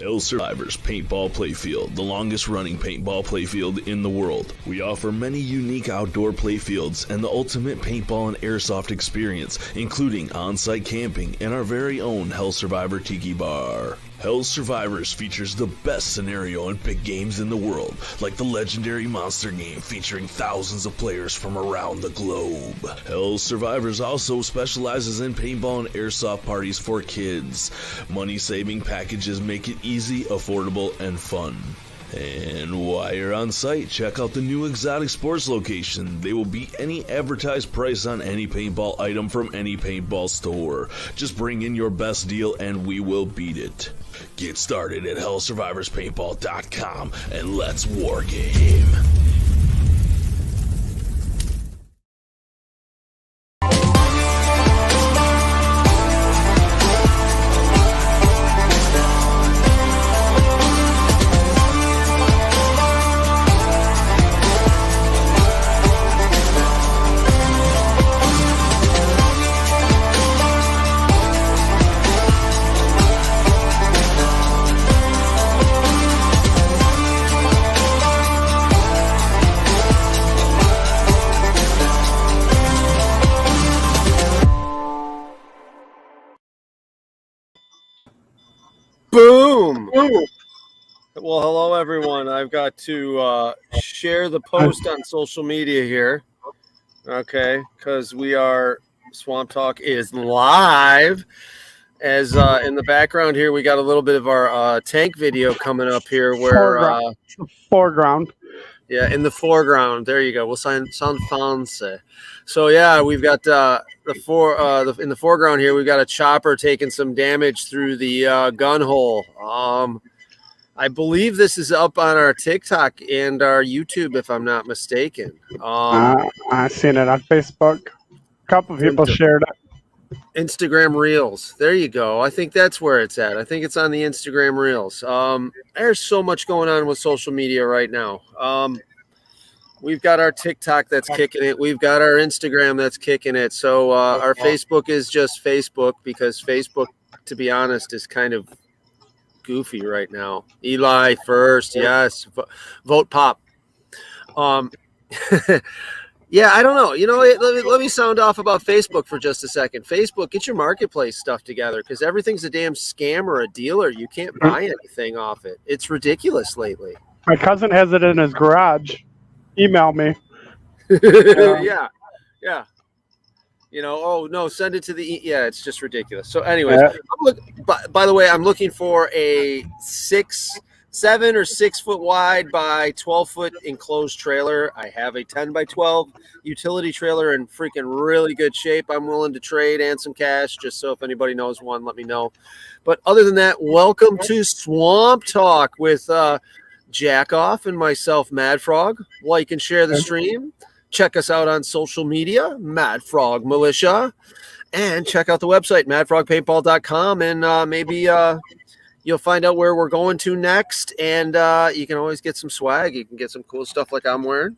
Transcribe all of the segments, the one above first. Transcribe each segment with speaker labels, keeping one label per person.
Speaker 1: Hell Survivors Paintball Playfield, the longest running paintball playfield in the world. We offer many unique outdoor playfields and the ultimate paintball and airsoft experience, including on-site camping and our very own Hell Survivor Tiki Bar. Hell Survivors features the best scenario and big games in the world, like the legendary monster game featuring thousands of players from around the globe. Hell Survivors also specializes in paintball and airsoft parties for kids. Money-saving packages make it easy, affordable, and fun. And while you're on site, check out the new Exotic Sports location. They will beat any advertised price on any paintball item from any paintball store. Just bring in your best deal and we will beat it. Get started at hellsurvivorspaintball.com and let's wargame.
Speaker 2: Boom! Well, hello, everyone. I've got to share the post on social media here, okay, because Swamp Talk is live. As in the background here, we got a little bit of our tank video coming up here where...
Speaker 3: Foreground.
Speaker 2: Yeah, in the foreground. There you go. We'll sound fancy. So yeah, we've got in the foreground here. We've got a chopper taking some damage through the gun hole. I believe this is up on our TikTok and our YouTube, if I'm not mistaken.
Speaker 3: I've seen it on Facebook. A couple of people shared it.
Speaker 2: Instagram Reels. There you go. I think that's where it's at. I think it's on the Instagram Reels. There's so much going on with social media right now. We've got our TikTok that's kicking it. We've got our Instagram that's kicking it. So our Facebook is just Facebook because Facebook, to be honest, is kind of goofy right now. Eli first. Yes. Vote pop. Yeah, I don't know. You know, let me sound off about Facebook for just a second. Facebook, get your marketplace stuff together because everything's a damn scam or a dealer. You can't buy anything off it. It's ridiculous lately.
Speaker 3: My cousin has it in his garage. Email me.
Speaker 2: Yeah. You know, oh, no, send it to the... Yeah, it's just ridiculous. So anyways, by the way, I'm looking for a 7 or 6 foot wide by 12 foot enclosed trailer. I have a 10 by 12 utility trailer in freaking really good shape. I'm willing to trade and some cash, just so if anybody knows one, let me know. But other than that, welcome to Swamp Talk with Jack Off and myself, Mad Frog. Like and share the stream. Check us out on social media, Mad Frog Militia, and check out the website, madfrogpaintball.com, and maybe you'll find out where we're going to next, and you can always get some swag. You can get some cool stuff like I'm wearing,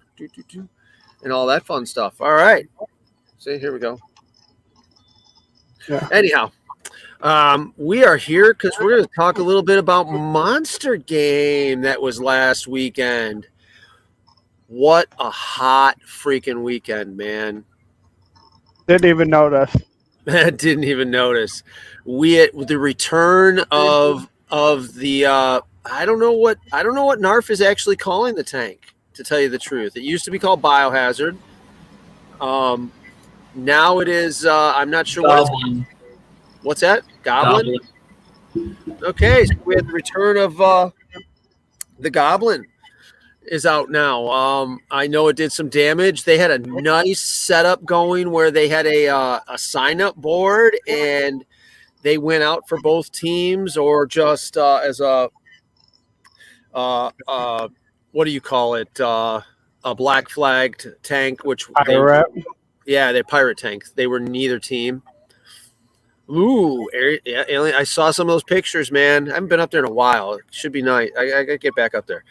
Speaker 2: and all that fun stuff. All right. See, here we go.
Speaker 3: Yeah.
Speaker 2: Anyhow, we are here because we're going to talk a little bit about Monster Game that was last weekend. What a hot freaking weekend, man.
Speaker 3: Didn't even notice.
Speaker 2: Didn't even notice. The return of the I don't know what NARF is actually calling the tank, to tell you the truth. It used to be called Biohazard. Now it is I'm not sure what's that? Goblin? Okay, so we had the return of the Goblin is out now. I know it did some damage. They had a nice setup going where they had a sign-up board, and they went out for both teams or just as a what do you call it? A black flagged tank, which
Speaker 3: Pirate.
Speaker 2: They're pirate tank. They were neither team. Ooh, Alien. I saw some of those pictures, man. I haven't been up there in a while. It should be nice. I gotta get back up there.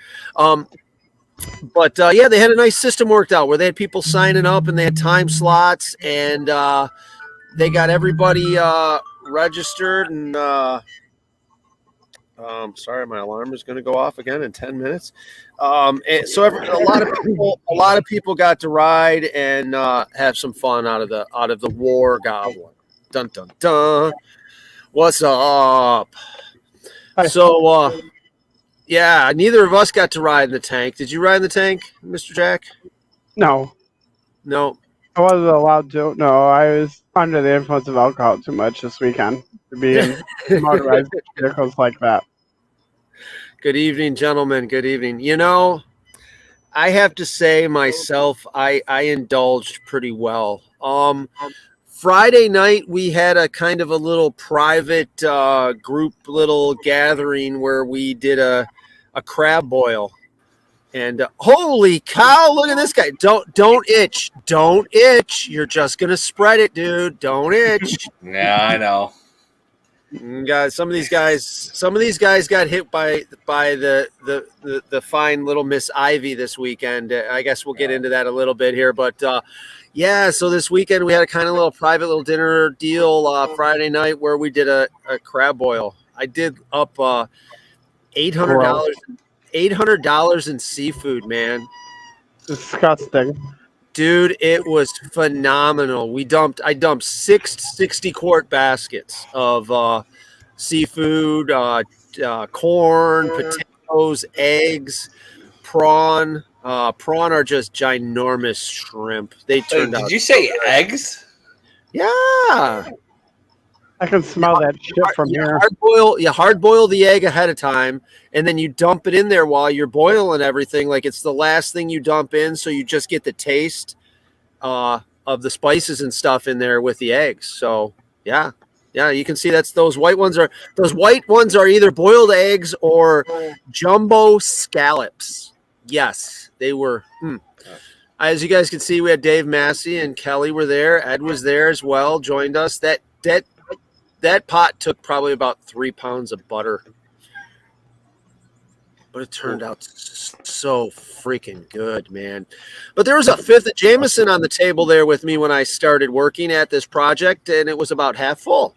Speaker 2: But yeah, they had a nice system worked out where they had people signing up and they had time slots, and they got everybody registered and Sorry, my alarm is going to go off again in 10 minutes. So a lot of people got to ride and have some fun out of the war goblin. Dun dun dun. What's up?
Speaker 3: Hi.
Speaker 2: So yeah, neither of us got to ride in the tank. Did you ride in the tank, Mr. Jack?
Speaker 3: No,
Speaker 2: No.
Speaker 3: I wasn't allowed to. No, I was under the influence of alcohol too much this weekend to be in motorized vehicles like that.
Speaker 2: Good evening, gentlemen. Good evening. You know, I have to say myself, I indulged pretty well. Friday night we had a kind of a little private group little gathering where we did a crab boil. And holy cow, look at this guy. Don't itch. Don't itch. You're just going to spread it, dude. Don't itch.
Speaker 4: Yeah, I know.
Speaker 2: Guys, some of these guys got hit by the fine little Miss Ivy this weekend. I guess we'll get into that a little bit here, but yeah. So this weekend we had a kind of little private little dinner deal Friday night where we did a crab boil. I did up $800 in seafood, man.
Speaker 3: Disgusting.
Speaker 2: Dude, it was phenomenal. I dumped 60-quart baskets of seafood, corn, potatoes, eggs, prawn. Prawn are just ginormous shrimp. They turned out.
Speaker 4: Did you say eggs?
Speaker 2: Yeah.
Speaker 3: I can smell that shit from here.
Speaker 2: Hard boil the egg ahead of time, and then you dump it in there while you're boiling everything. Like it's the last thing you dump in, so you just get the taste of the spices and stuff in there with the eggs. So yeah, you can see those white ones are either boiled eggs or jumbo scallops. Yes, they were. As you guys can see, we had Dave Massey and Kelly were there. Ed was there as well, joined us. That pot took probably about 3 pounds of butter, but it turned out so freaking good, man. But there was a fifth of Jameson on the table there with me when I started working at this project, and it was about half full.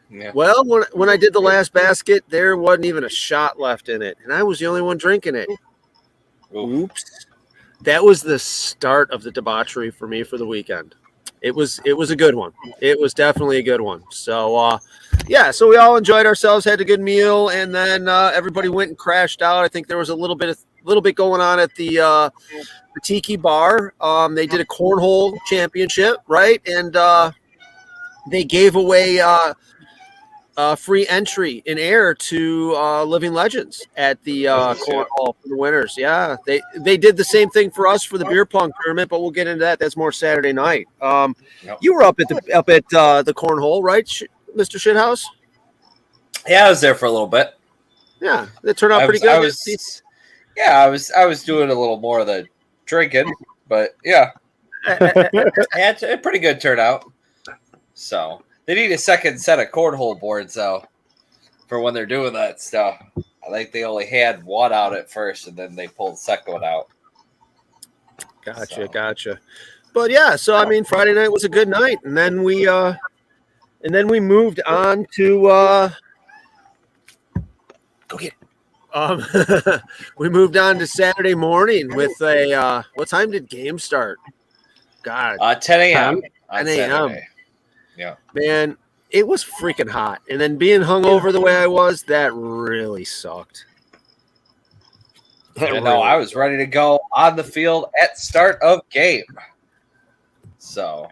Speaker 2: Yeah. Well, when I did the last basket, there wasn't even a shot left in it, and I was the only one drinking it. Oops. That was the start of the debauchery for me for the weekend. It was a good one. It was definitely a good one. So, yeah, so we all enjoyed ourselves, had a good meal, and then everybody went and crashed out. I think there was a little bit going on at the Tiki Bar. They did a cornhole championship, right? And they gave away free entry in air to Living Legends at the cornhole for the winners. Yeah, they did the same thing for us for the beer pong tournament, but we'll get into that. That's more Saturday night. You were up at the cornhole, right, Mr. Shithouse?
Speaker 4: Yeah, I was there for a little bit.
Speaker 2: Yeah, it turned out pretty good.
Speaker 4: I was doing a little more of the drinking, but yeah, it's a pretty good turnout. So. They need a second set of cornhole boards, though, for when they're doing that stuff. I think they only had one out at first, and then they pulled the second one out.
Speaker 2: Gotcha. But yeah, so I mean, Friday night was a good night, and then we moved on to go get it. We moved on to Saturday morning with a what time did game start? God,
Speaker 4: 10 a.m.
Speaker 2: 10 a.m. Yeah, man, it was freaking hot, and then being hungover the way I was, that really sucked.
Speaker 4: I was ready to go on the field at start of game. So,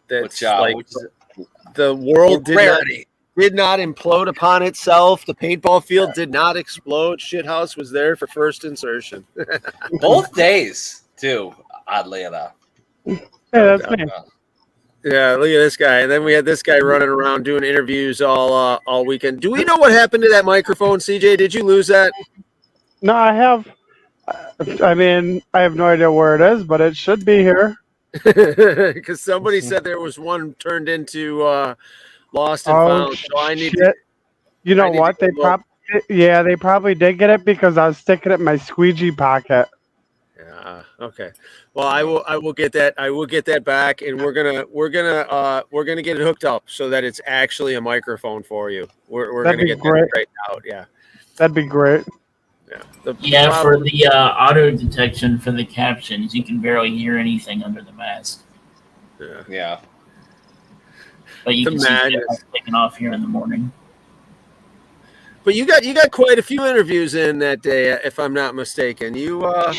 Speaker 2: the world did not implode upon itself. The paintball field did not explode. Shithouse was there for first insertion.
Speaker 4: Both days, too, oddly enough.
Speaker 3: Yeah, that's me.
Speaker 2: Yeah, look at this guy. And then we had this guy running around doing interviews all weekend. Do we know what happened to that microphone, CJ? Did you lose that?
Speaker 3: No, I have. I mean, I have no idea where it is, but it should be here.
Speaker 2: Because somebody said there was one turned into lost and found. So I need to.
Speaker 3: You know what? They probably did get it because I was sticking it in my squeegee pocket.
Speaker 2: Yeah. Okay. Well, I will get that. I will get that back, and we're gonna get it hooked up so that it's actually a microphone for you. We're
Speaker 3: That'd
Speaker 2: gonna
Speaker 3: be
Speaker 2: get
Speaker 3: great.
Speaker 2: that straightened out. Yeah.
Speaker 3: That'd be great.
Speaker 2: Yeah.
Speaker 5: For the auto detection for the captions, you can barely hear anything under the mask.
Speaker 4: Yeah.
Speaker 5: But you
Speaker 2: The
Speaker 5: can see
Speaker 2: madness.
Speaker 5: shit taking off here in the morning.
Speaker 2: But you got quite a few interviews in that day, if I'm not mistaken. You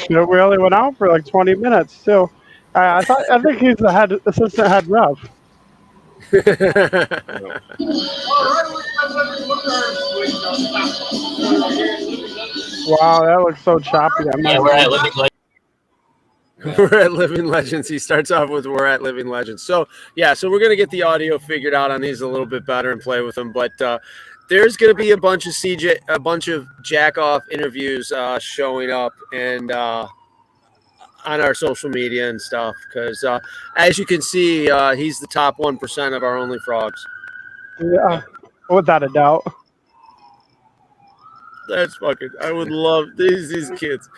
Speaker 3: We only went out for like 20 minutes too. I think he's the assistant head ref. Wow, that looks so choppy.
Speaker 5: We're at Living Legends.
Speaker 2: We're at Living Legends. He starts off with "We're at Living Legends." So so we're gonna get the audio figured out on these a little bit better and play with them. But there's gonna be a bunch of jack off interviews showing up and on our social media and stuff because as you can see, he's the top 1% of our Only Frogs.
Speaker 3: Yeah, without a doubt.
Speaker 2: That's fucking. I would love these kids.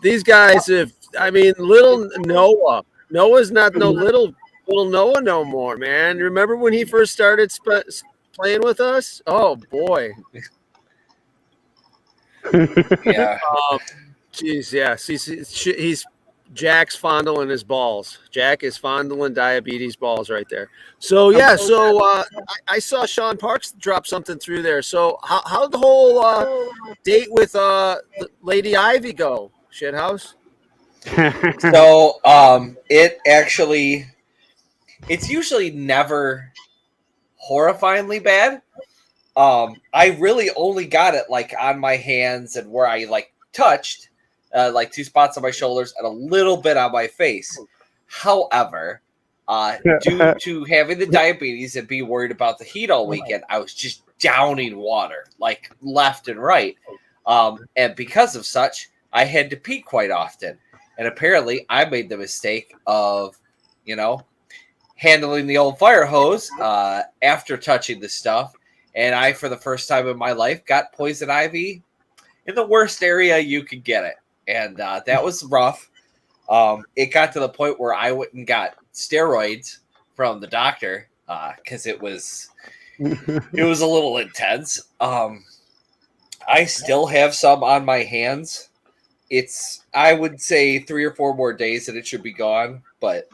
Speaker 2: These guys, little Noah. Noah's not no little Noah no more, man. Remember when he first started playing with us? Oh boy.
Speaker 4: Yeah.
Speaker 2: Jeez, yeah. He's Jack's fondling his balls. Jack is fondling diabetes balls right there. So I saw Sean Parks drop something through there. So how'd the whole date with Lady Ivy go? Shithouse.
Speaker 4: So it's usually never horrifyingly bad. I really only got it like on my hands and where I like touched like 2 spots on my shoulders and a little bit on my face. However, due to having the diabetes and being worried about the heat all weekend, I was just downing water like left and right. And because of such, I had to pee quite often. And apparently I made the mistake of, handling the old fire hose after touching the stuff. And I, for the first time in my life, got poison ivy in the worst area you could get it. And that was rough. It got to the point where I went and got steroids from the doctor because it was a little intense. I still have some on my hands. It's, I would say 3 or 4 more days and it should be gone. But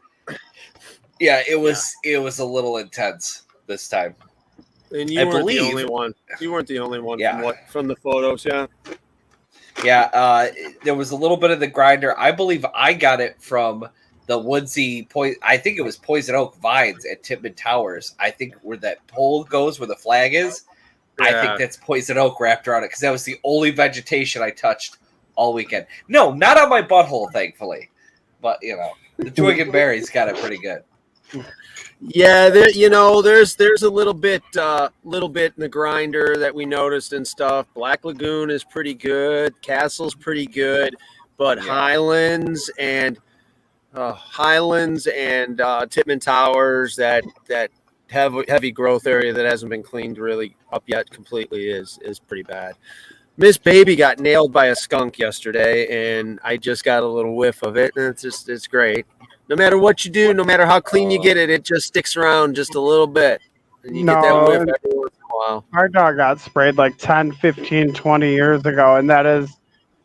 Speaker 4: yeah, it was a little intense this time.
Speaker 2: And you weren't the only one. You weren't the only one from the photos, yeah.
Speaker 4: Yeah, there was a little bit of the grinder. I believe I got it from the woodsy I think it was Poison Oak Vines at Tipman Towers. I think where that pole goes, where the flag is. Yeah. I think that's Poison Oak wrapped around it because that was the only vegetation I touched all weekend. No, not on my butthole, thankfully. But the twig and berries got it pretty good.
Speaker 2: Yeah, there's a little bit in the grinder that we noticed and stuff. Black Lagoon is pretty good. Castle's pretty good, but Highlands and Tipman Towers that have a heavy growth area that hasn't been cleaned really up yet completely is pretty bad. Miss Baby got nailed by a skunk yesterday, and I just got a little whiff of it, and it's great. No matter what you do, no matter how clean you get it, it just sticks around just a little bit. And you get that whiff every once in a while.
Speaker 3: Our dog got sprayed like 10, 15, 20 years ago, and that is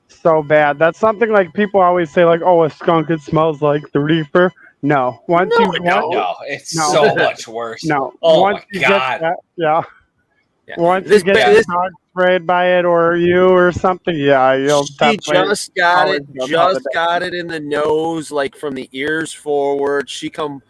Speaker 3: so bad. That's something like people always say, like, oh, a skunk, it smells like the reefer. No.
Speaker 4: It's so much worse.
Speaker 3: No.
Speaker 4: Oh,
Speaker 3: once
Speaker 4: my God.
Speaker 3: Once you get this dog sprayed by it or you or something, you'll
Speaker 2: She just got it in the nose, like from the ears forward. She come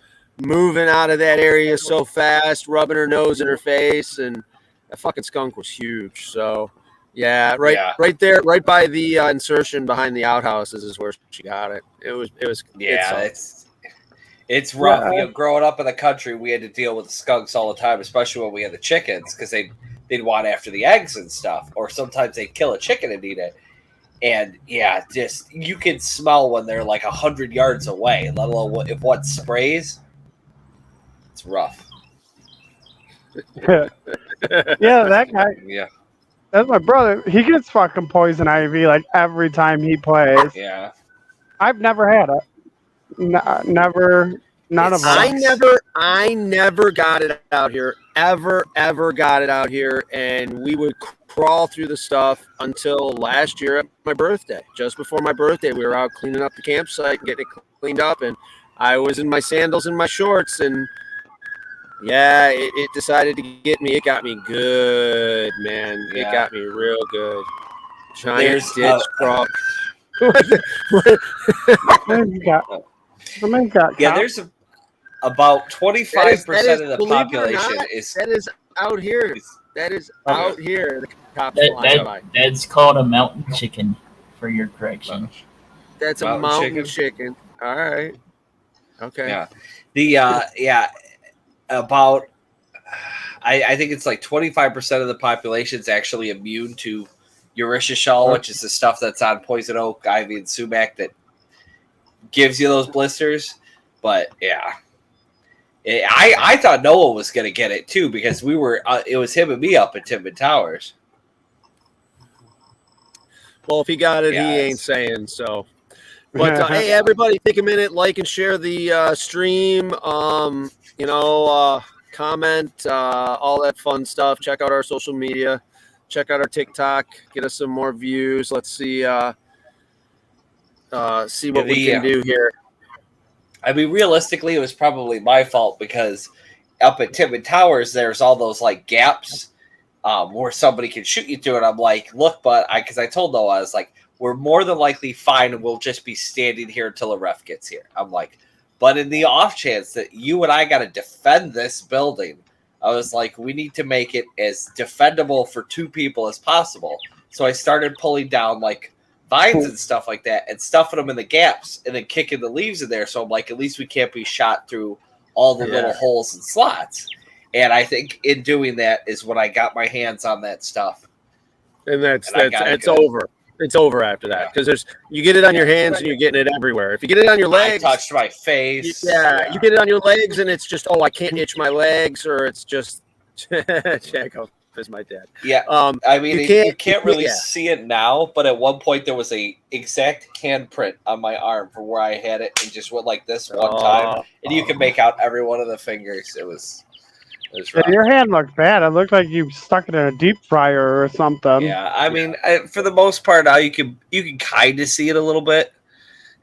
Speaker 2: moving out of that area so fast, rubbing her nose in her face, and that fucking skunk was huge. So right there, right by the insertion behind the outhouses is where she got it.
Speaker 4: It's rough. Growing up in the country, we had to deal with the skunks all the time, especially when we had the chickens, because they'd want after the eggs and stuff, or sometimes they'd kill a chicken and eat it. And just you can smell when they're like 100 yards away, let alone if one sprays. It's rough.
Speaker 3: That guy.
Speaker 4: Yeah.
Speaker 3: That's my brother. He gets fucking poison ivy like every time he plays.
Speaker 4: Yeah.
Speaker 3: I've never had it. Never. None of them.
Speaker 2: I never got it out here. Ever got it out here, and we would crawl through the stuff until last year at my birthday. Just before my birthday, we were out cleaning up the campsite and getting it cleaned up, and I was in my sandals and my shorts, and yeah, it decided to get me. It got me good, man.
Speaker 4: Yeah.
Speaker 2: It got me real good. Giant
Speaker 4: There's,
Speaker 2: ditch crawl.
Speaker 4: Yeah, there's about 25% of the population
Speaker 2: is out here. That is out here. The cops
Speaker 5: that's called a mountain chicken, for your correction.
Speaker 2: That's a mountain chicken. All right. Okay.
Speaker 4: Yeah. About I think it's like 25% of the population is actually immune to urushiol, which is the stuff that's on poison oak, ivy, and sumac that gives you those blisters. But yeah, I thought Noah was going to get it too, because we were it was him and me up at Timbin Towers.
Speaker 2: Well, if he got it, he ain't saying so. But hey, everybody, take a minute, like and share the stream. Comment, all that fun stuff. Check out our social media. Check out our TikTok. Get us some more views. Let's see what we can do here.
Speaker 4: I mean, realistically, it was probably my fault, because up at Timbin Towers, there's all those like gaps where somebody can shoot you through it. I'm like, look, but because I told Noah, I was like, we're more than likely fine, and we'll just be standing here until a ref gets here. I'm like, but in the off chance that you and I got to defend this building, I was like, we need to make it as defendable for two people as possible. So I started pulling down like vines and stuff like that and stuffing them in the gaps and then kicking the leaves in there. So I'm like, at least we can't be shot through all the little holes and slots. And I think in doing that is when I got my hands on that stuff.
Speaker 2: And that's over. It's over after that, because you get it on your hands and you're getting it everywhere. If you get it on your legs,
Speaker 4: I touched my face.
Speaker 2: You get it on your legs and it's just, I can't itch my legs, or it's just Jacob is my dad.
Speaker 4: Yeah, I mean, you can't really see it now, but at one point there was a exact handprint on my arm for where I had it, and just went like this one time, and you can make out every one of the fingers. It was
Speaker 3: your hand looked bad. It looked like you stuck it in a deep fryer or something.
Speaker 4: Yeah, I mean, for the most part, now you can kind of see it a little bit.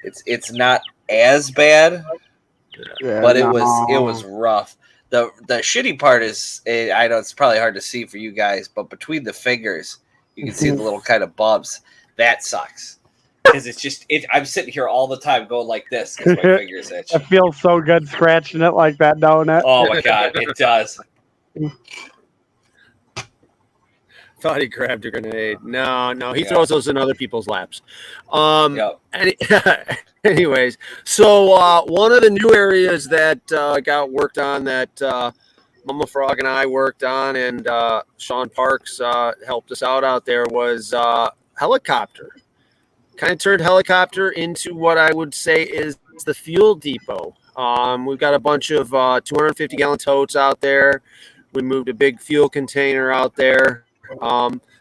Speaker 4: It's not as bad, but it was rough. The shitty part is, I know it's probably hard to see for you guys, but between the fingers, you can see the little kind of bumps. That sucks. Because I'm sitting here all the time going like this because my fingers itch.
Speaker 3: It feels so good scratching it like that, don't it?
Speaker 4: Oh my God, it does.
Speaker 2: Thought he grabbed a grenade. No, he throws those in other people's laps. Anyways, so one of the new areas that got worked on, that Mama Frog and I worked on, and Sean Parks helped us out there, was helicopter. Kind of turned helicopter into what I would say is the fuel depot. We've got a bunch of 250-gallon totes out there. We moved a big fuel container out there.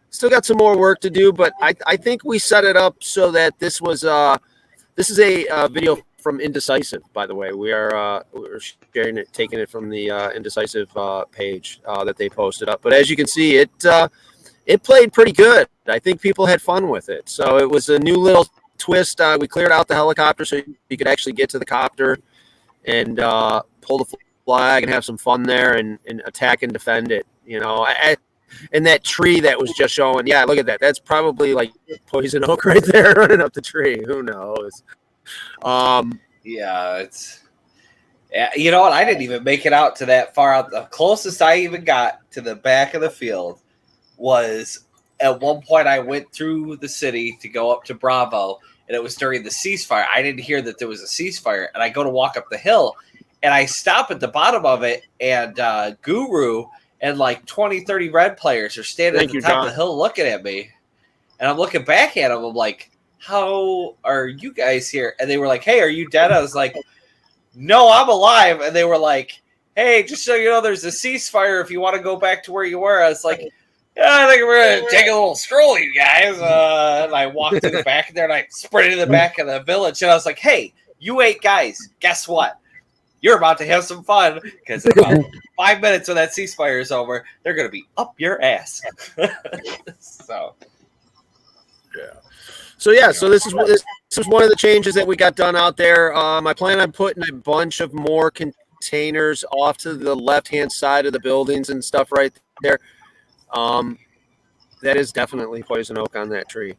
Speaker 2: Still got some more work to do, but I think we set it up so that this is a video from Indecisive, by the way. We're sharing it, taking it from the Indecisive page that they posted up. But as you can see, it played pretty good. I think people had fun with it. So it was a new little twist. We cleared out the helicopter so you could actually get to the copter and pull the flag and have some fun there and attack and defend it. And that tree that was just showing, look at that. That's probably like poison oak right there running up the tree. Who knows?
Speaker 4: You know what? I didn't even make it out to that far out. The closest I even got to the back of the field was at one point I went through the city to go up to Bravo, and it was during the ceasefire. I didn't hear that there was a ceasefire, and I go to walk up the hill, and I stop at the bottom of it, and Guru and like 20, 30 red players are standing at the top of the hill looking at me, and I'm looking back at them. I'm like, how are you guys here? And they were like, hey, are you dead? I was like, no, I'm alive. And they were like, hey, just so you know, there's a ceasefire if you want to go back to where you were. I was like, I think we're going to take a little stroll, you guys. And I walked to the back there, and I sprinted to the back of the village, and I was like, hey, you 8 guys, guess what? You're about to have some fun, because in about 5 minutes when that ceasefire is over, they're going to be up your ass. So
Speaker 2: this is one of the changes that we got done out there. I plan on putting a bunch of more containers off to the left-hand side of the buildings and stuff right there. That is definitely poison oak on that tree.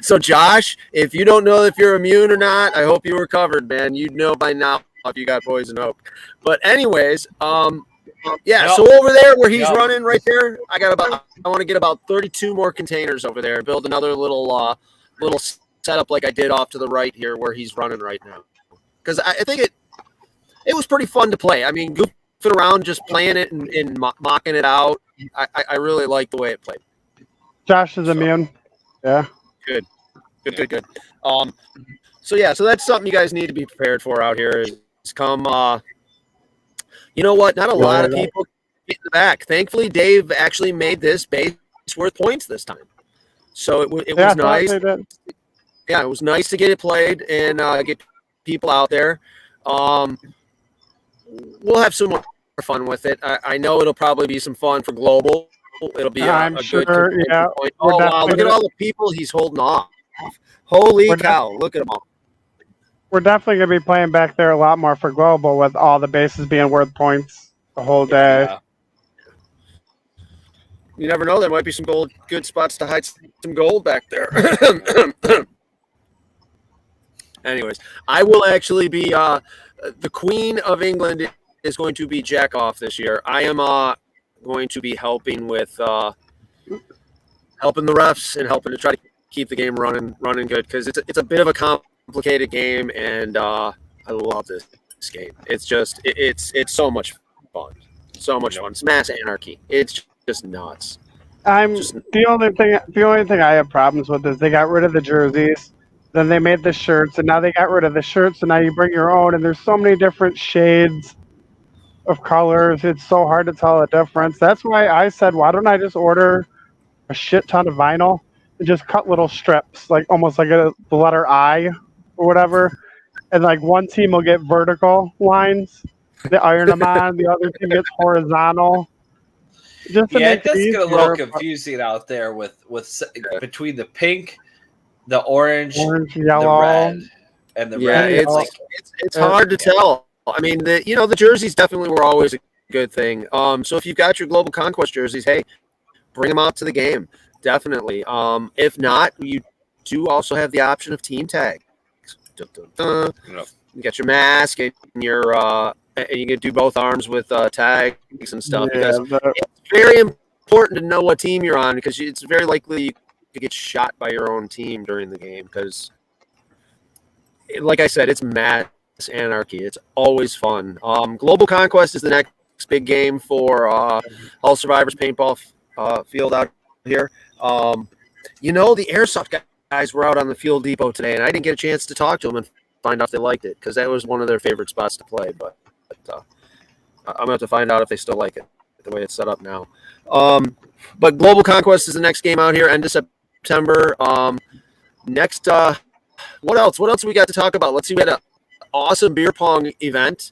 Speaker 2: So, Josh, if you don't know if you're immune or not, I hope you were covered, man. You'd know by now if you got poison oak. But anyways, so over there where he's running right there, I want to get about 32 more containers over there and build another little setup like I did off to the right here where he's running right now. Because I think it was pretty fun to play. I mean, goofing around, just playing it and mocking it out. I really like the way it played.
Speaker 3: Josh is immune. Yeah.
Speaker 2: Good. So that's something you guys need to be prepared for out here. Is come. You know what? Not a lot of people get in the back. Thankfully, Dave actually made this base worth points this time. So it was nice. Yeah, it was nice to get it played and get people out there. We'll have some more fun with it. I know it'll probably be some fun for global. It'll be
Speaker 3: I'm
Speaker 2: good
Speaker 3: sure. Yeah.
Speaker 2: point. Oh wow! Look at all the people he's holding off. Holy cow! Look at them all.
Speaker 3: We're definitely going to be playing back there a lot more for global with all the bases being worth points the whole day.
Speaker 4: Yeah.
Speaker 2: You never know. There might be some good spots to hide some gold back there. Anyways, I will actually be the Queen of England is going to be Jack Off this year. I am going to be helping with helping the refs and helping to try to keep the game running good because it's a bit of a complicated game and I love this game. It's just it's so much fun, It's mass anarchy. It's just nuts.
Speaker 3: The only thing I have problems with is they got rid of the jerseys, then they made the shirts, and now they got rid of the shirts, and now you bring your own, and there's so many different shades of colors. It's so hard to tell the difference. That's why I said, why don't I just order a shit ton of vinyl and just cut little strips, like almost like the letter I or whatever, and like one team will get vertical lines, they iron them on, the other team gets horizontal. Just to
Speaker 4: it does
Speaker 3: it
Speaker 4: get a little confusing out there with between the pink, the orange,
Speaker 3: yellow,
Speaker 4: the red, and the red.
Speaker 2: It's hard to tell. I mean, the jerseys definitely were always a good thing. So if you've got your Global Conquest jerseys, hey, bring them out to the game. Definitely. If not, you do also have the option of team tags. You got your mask and your and you can do both arms with tags and stuff. Because it's very important to know what team you're on because it's very likely to get shot by your own team during the game. Because, like I said, it's mass anarchy. It's always fun. Global Conquest is the next big game for All Survivors paintball field out here. The Airsoft guys were out on the Fuel Depot today, and I didn't get a chance to talk to them and find out if they liked it because that was one of their favorite spots to play. But I'm going to have to find out if they still like it, the way it's set up now. But Global Conquest is the next game out here, end of September. Next, what else? What else we got to talk about? Let's see. We had an awesome beer pong event.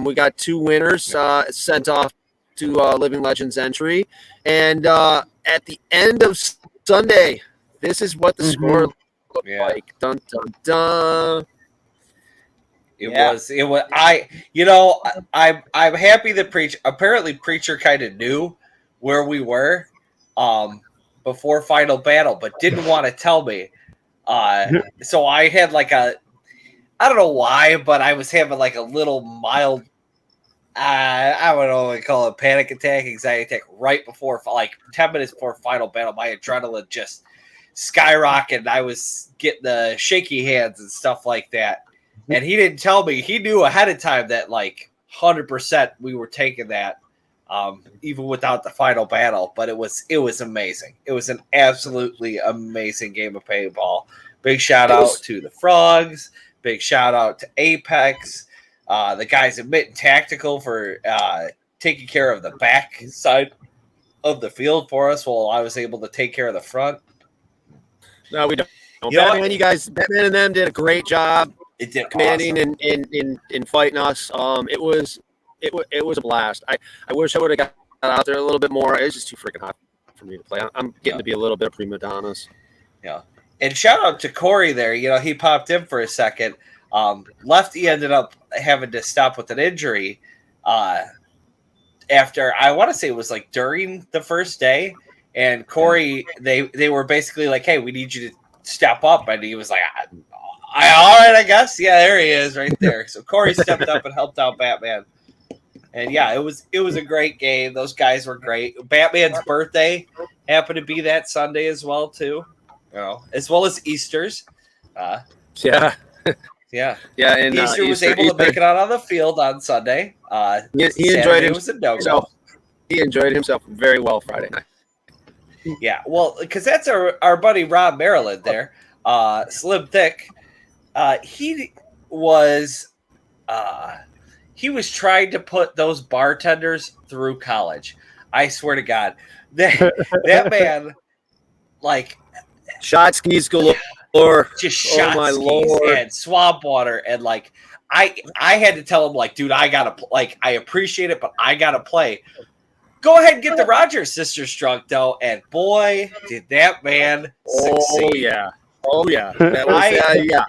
Speaker 2: We got 2 winners sent off to Living Legends entry. And at the end of Sunday, this is what the score looked like. Dun, dun, dun.
Speaker 4: It was. I'm happy that Preacher kind of knew where we were before Final Battle, but didn't want to tell me. So I had I don't know why, but I was having a little mild, I don't know what to call it, panic attack, anxiety attack right before, 10 minutes before Final Battle. My adrenaline just skyrocketed. I was getting the shaky hands and stuff like that. And he didn't tell me. He knew ahead of time that 100% we were taking that, even without the Final Battle. But it was amazing. It was an absolutely amazing game of paintball. Big shout out to the Frogs. Big shout out to Apex. The guys at Mitten Tactical for taking care of the back side of the field for us while I was able to take care of the front.
Speaker 2: No, we don't.
Speaker 4: You know
Speaker 2: Batman, Batman and them did a great job.
Speaker 4: It did
Speaker 2: commanding
Speaker 4: awesome.
Speaker 2: in fighting us. It was a blast. I wish I would have got out there a little bit more. It's just too freaking hot for me to play. I'm getting to be a little bit of prima donnas.
Speaker 4: Yeah. And shout out to Corey there. You know, he popped in for a second. Lefty ended up having to stop with an injury after, I want to say it was like during the first day. And Corey, they were basically like, hey, we need you to step up. And he was like, all right, I guess. Yeah, there he is right there. So Corey stepped up and helped out Batman. And yeah, it was a great game. Those guys were great. Batman's birthday happened to be that Sunday as well, too. You know, as well as Easter's.
Speaker 2: Yeah.
Speaker 4: Yeah.
Speaker 2: And
Speaker 4: Easter was able to make it out on the field on Sunday.
Speaker 2: He enjoyed
Speaker 4: himself.
Speaker 2: He enjoyed himself very well Friday night.
Speaker 4: Yeah, well, because that's our buddy Rob Maryland there, Slim Thick. He was trying to put those bartenders through college. I swear to God, that man, like,
Speaker 2: shot skis galore,
Speaker 4: just shot skis Lord. And swamp water, and like I had to tell him, like, dude, I appreciate it, but I gotta play. Go ahead and get the Rogers sisters drunk, though, and boy, did that man succeed.
Speaker 2: Oh yeah. That was,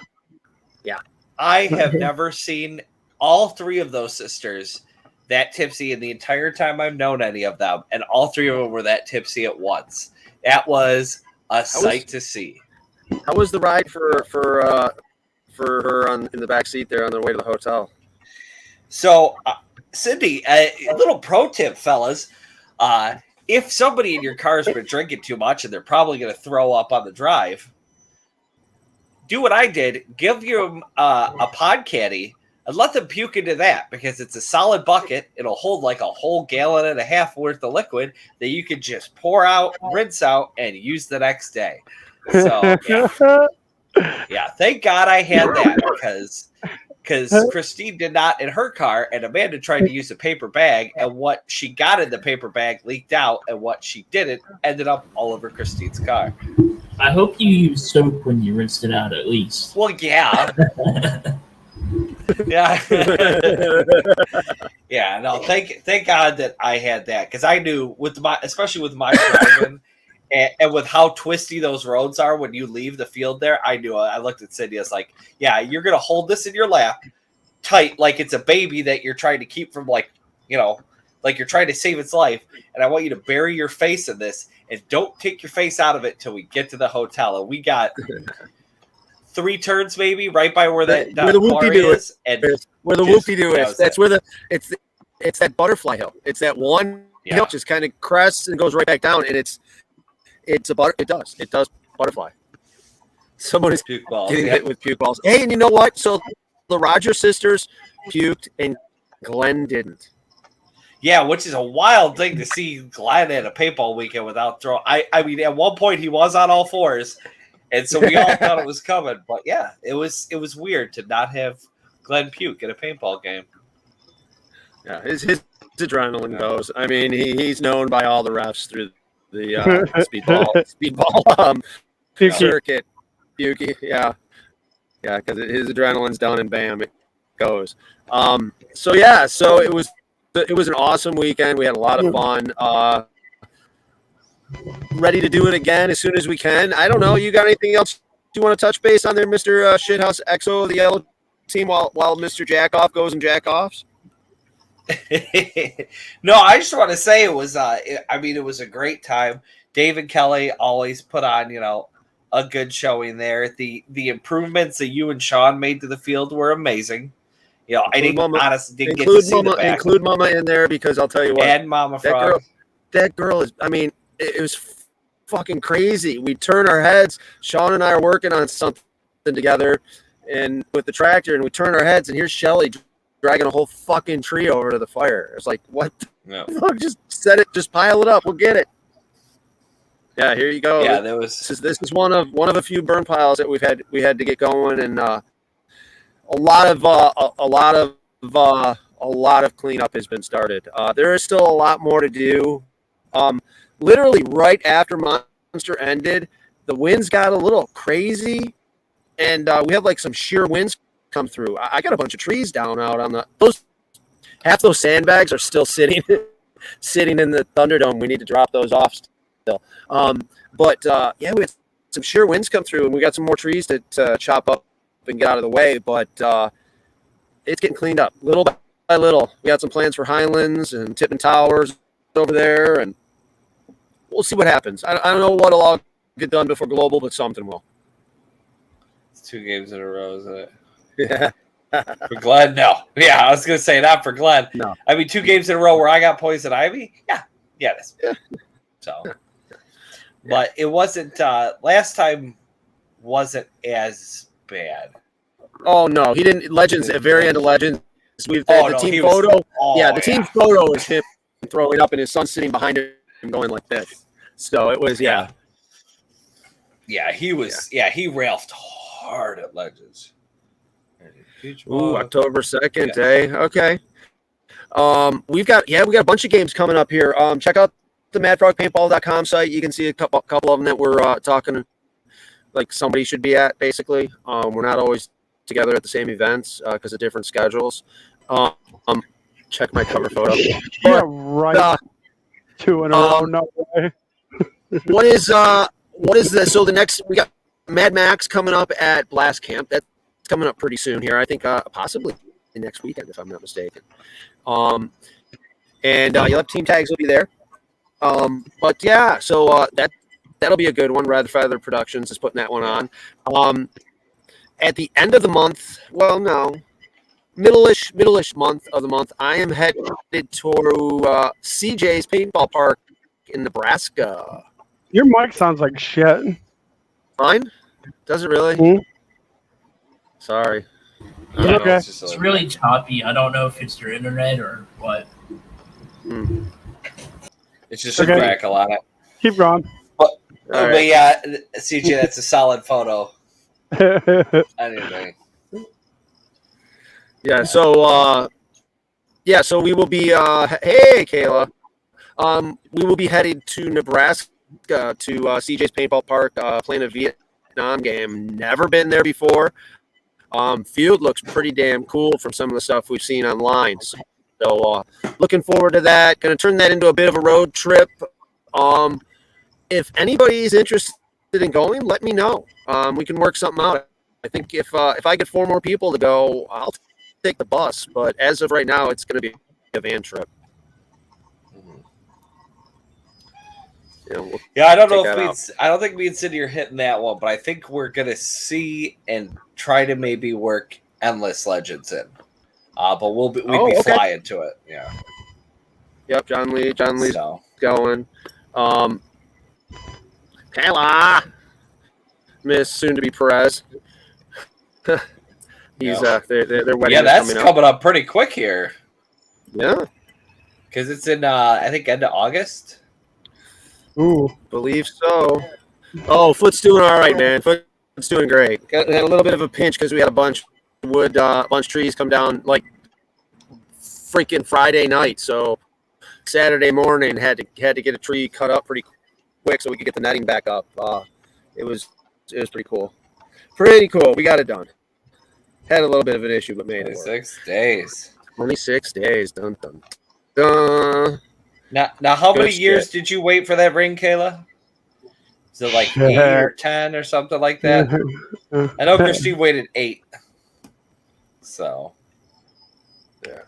Speaker 2: yeah.
Speaker 4: I have never seen all three of those sisters that tipsy in the entire time I've known any of them, and all three of them were that tipsy at once. That was a sight to see.
Speaker 2: How was the ride for her in the back seat there on their way to the hotel?
Speaker 4: So, Cindy, a little pro tip, fellas. If somebody in your car has been drinking too much and they're probably going to throw up on the drive, do what I did. Give them a pod caddy and let them puke into that, because it's a solid bucket. It'll hold like a whole gallon and a half worth of liquid that you can just pour out, rinse out, and use the next day. So, yeah, thank God I had that, because Christine did not in her car, and Amanda tried to use a paper bag, and what she got in the paper bag leaked out, and what she didn't ended up all over Christine's car.
Speaker 5: I hope you used soap when you rinsed it out, at least.
Speaker 4: Well, yeah. Yeah. Yeah, no, thank God that I had that, because I knew, especially with my driving, and with how twisty those roads are when you leave the field there, I knew. I looked at Cindy. I was like, yeah, you're going to hold this in your lap tight like it's a baby that you're trying to keep from, like, you know, like you're trying to save its life. And I want you to bury your face in this and don't take your face out of it till we get to the hotel. And we got 3 turns maybe right by where the whoopie-doo is. And
Speaker 2: where the whoopie-doo is. That's where it's that butterfly hill. It's that one hill just kind of crests and goes right back down. And it does butterfly. Somebody's getting hit with puke balls. Hey, and you know what? So the Rogers sisters puked and Glenn didn't.
Speaker 4: Yeah, which is a wild thing to see Glenn at a paintball weekend without throwing. I mean, at one point he was on all fours, and so we all thought it was coming. But yeah, it was weird to not have Glenn puke at a paintball game.
Speaker 2: Yeah, his adrenaline goes. I mean, he's known by all the refs through the speedball circuit. Pukey, yeah, because his adrenaline's down and bam, it goes. So it was an awesome weekend. We had a lot of fun. Ready to do it again as soon as we can. I don't know. You got anything else you want to touch base on there, Mr. Shithouse Exo of the yellow team, while Mr. Jackoff goes and jackoffs?
Speaker 4: No, I just want to say it was it was a great time. Dave and Kelly always put on, a good showing there. The improvements that you and Sean made to the field were amazing. I didn't get to see the back.
Speaker 2: Include Mama in there, because I'll tell you what.
Speaker 4: And Mama Frog.
Speaker 2: That girl is, it was fucking crazy. We turn our heads. Sean and I are working on something together and with the tractor, and we turn our heads, and here's Shelly dragging a whole fucking tree over to the fire. It's like, what the fuck? Just set it, just pile it up. We'll get it. Yeah, here you go.
Speaker 4: Yeah,
Speaker 2: this is one of a few burn piles that we had to get going, and a lot of cleanup has been started. There is still a lot more to do. Literally right after Monster ended, the winds got a little crazy, and we had like some sheer winds come through. I got a bunch of trees down out on half those sandbags are still sitting in the Thunderdome. We need to drop those off still. But we had some sheer winds come through, and we got some more trees to chop up and get out of the way. But it's getting cleaned up little by little. We got some plans for Highlands and Tippin Towers over there, and we'll see what happens. I don't know what'll all get done before Global, but something will.
Speaker 4: It's 2 games in a row, isn't it?
Speaker 2: Yeah.
Speaker 4: For Glenn, no. Yeah, I was going to say not for Glenn.
Speaker 2: No.
Speaker 4: I mean, 2 games in a row where I got poison ivy? Yeah, it is.
Speaker 2: Yeah.
Speaker 4: So, but it wasn't, last time wasn't as bad.
Speaker 2: Oh, no. He didn't. Legends, at very end of Legends, we've the team photo. The team photo is him throwing up and his son sitting behind him going like this. So it was,
Speaker 4: Yeah, he was, he railed hard at Legends.
Speaker 2: Ooh, October 2nd, Okay. We've got a bunch of games coming up here. Check out the madfrogpaintball.com site. You can see a couple of them that we're talking like somebody should be at, basically. We're not always together at the same events because of different schedules. Check my cover photo.
Speaker 3: Yeah, right. 2 in a row, no way.
Speaker 2: What is this? So the next, we got Mad Max coming up at Blast Camp. That's coming up pretty soon here. I think possibly next weekend, if I'm not mistaken. And you'll have team tags will be there. But yeah, so that'll be a good one. Rather Feather Productions is putting that one on. At the end of the month, well, no, middle-ish month of the month, I am headed to CJ's Paintball Park in Nebraska.
Speaker 3: Your mic sounds like shit.
Speaker 2: Fine? Does it really?
Speaker 3: Mm-hmm.
Speaker 2: Sorry.
Speaker 3: Okay.
Speaker 5: It's really choppy. I don't know if it's your internet or what.
Speaker 4: It's just a crackle on it.
Speaker 3: Keep going.
Speaker 4: But yeah, CJ, that's a solid photo. Anyway.
Speaker 2: Yeah, so we will be hey Kayla. We will be headed to Nebraska to CJ's Paintball Park, playing a Vietnam game. Never been there before. Field looks pretty damn cool from some of the stuff we've seen online. So looking forward to that. Going to turn that into a bit of a road trip. If anybody's interested in going, let me know. We can work something out. I think if I get 4 more people to go, I'll take the bus. But as of right now, it's going to be a van trip.
Speaker 4: I don't know if I don't think me and Cindy are hitting that one, but I think we're gonna see and try to maybe work Endless Legends in. But we'll be flying to it. Yeah.
Speaker 2: Yep, John Lee's going. Kayla, Miss soon to be Perez. He's they're wedding.
Speaker 4: Yeah, that's coming up pretty quick here.
Speaker 2: Yeah,
Speaker 4: because it's in I think end of August.
Speaker 3: Ooh,
Speaker 2: believe so. Oh, Foot's doing all right, man. Foot's doing great. Had a little bit of a pinch because we had a bunch of wood, bunch of trees come down like freaking Friday night. So Saturday morning had to get a tree cut up pretty quick so we could get the netting back up. It was pretty cool. Pretty cool. We got it done. Had a little bit of an issue, but made it work.
Speaker 4: 26 days.
Speaker 2: 26 days. Dun dun dun.
Speaker 4: Now, how many years did you wait for that ring, Kayla? Is it like 8 or 10 or something like that? I know Christine waited 8. So,
Speaker 2: yeah,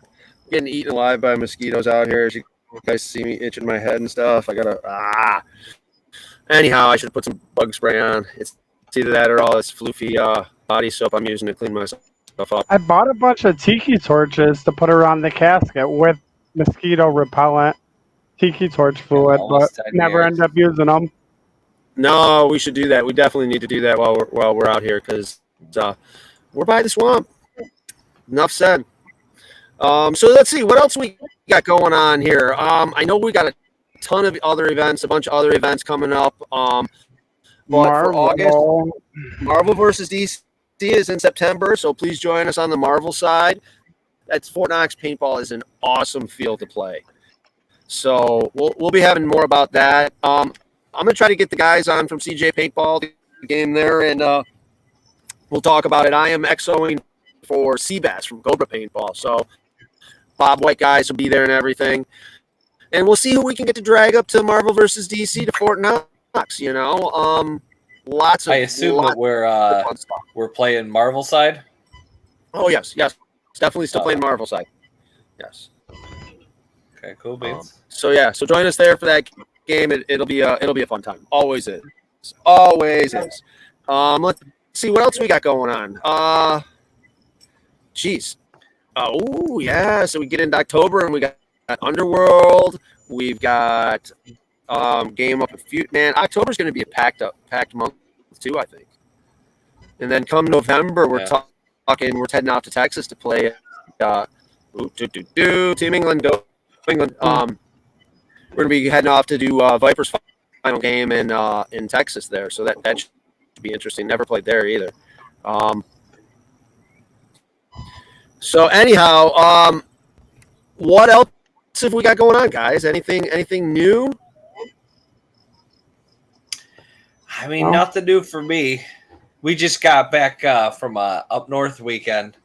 Speaker 2: getting eaten alive by mosquitoes out here. As you guys see me itching my head and stuff. I gotta Anyhow, I should put some bug spray on. It's either that or all this floofy body soap I'm using to clean myself up.
Speaker 3: I bought a bunch of tiki torches to put around the casket with mosquito repellent. Tiki torch fluid, but never end up using them.
Speaker 2: No, we should do that. We definitely need to do that while we're out here because we're by the swamp. Enough said. So let's see what else we got going on here. I know we got a ton of other events, a bunch of other events coming up. But for August, Marvel versus DC is in September, so please join us on the Marvel side. That's Fort Knox Paintball is an awesome field to play. So we'll be having more about that. I'm gonna try to get the guys on from CJ Paintball, the game there, and we'll talk about it. I am XOing for Seabass from Cobra Paintball, so Bob White guys will be there and everything, and we'll see who we can get to drag up to Marvel versus DC to Fort Knox. You know, lots of.
Speaker 4: I assume that we're playing Marvel side.
Speaker 2: Oh yes, definitely still playing Marvel side. Yes.
Speaker 4: Okay, cool beans.
Speaker 2: So join us there for that game. It'll be a fun time. Always is. Always is. Let's see what else we got going on. Geez. Oh yeah. So we get into October and we got Underworld. We've got game up a few. Man, October's going to be a packed month too, I think. And then come November, we're talking. We're heading out to Texas to play. Team England. England. We're gonna be heading off to do Vipers final game in Texas there, so that should be interesting. Never played there either. So anyhow, what else have we got going on, guys? Anything new?
Speaker 4: I mean, nothing new for me. We just got back from a up north weekend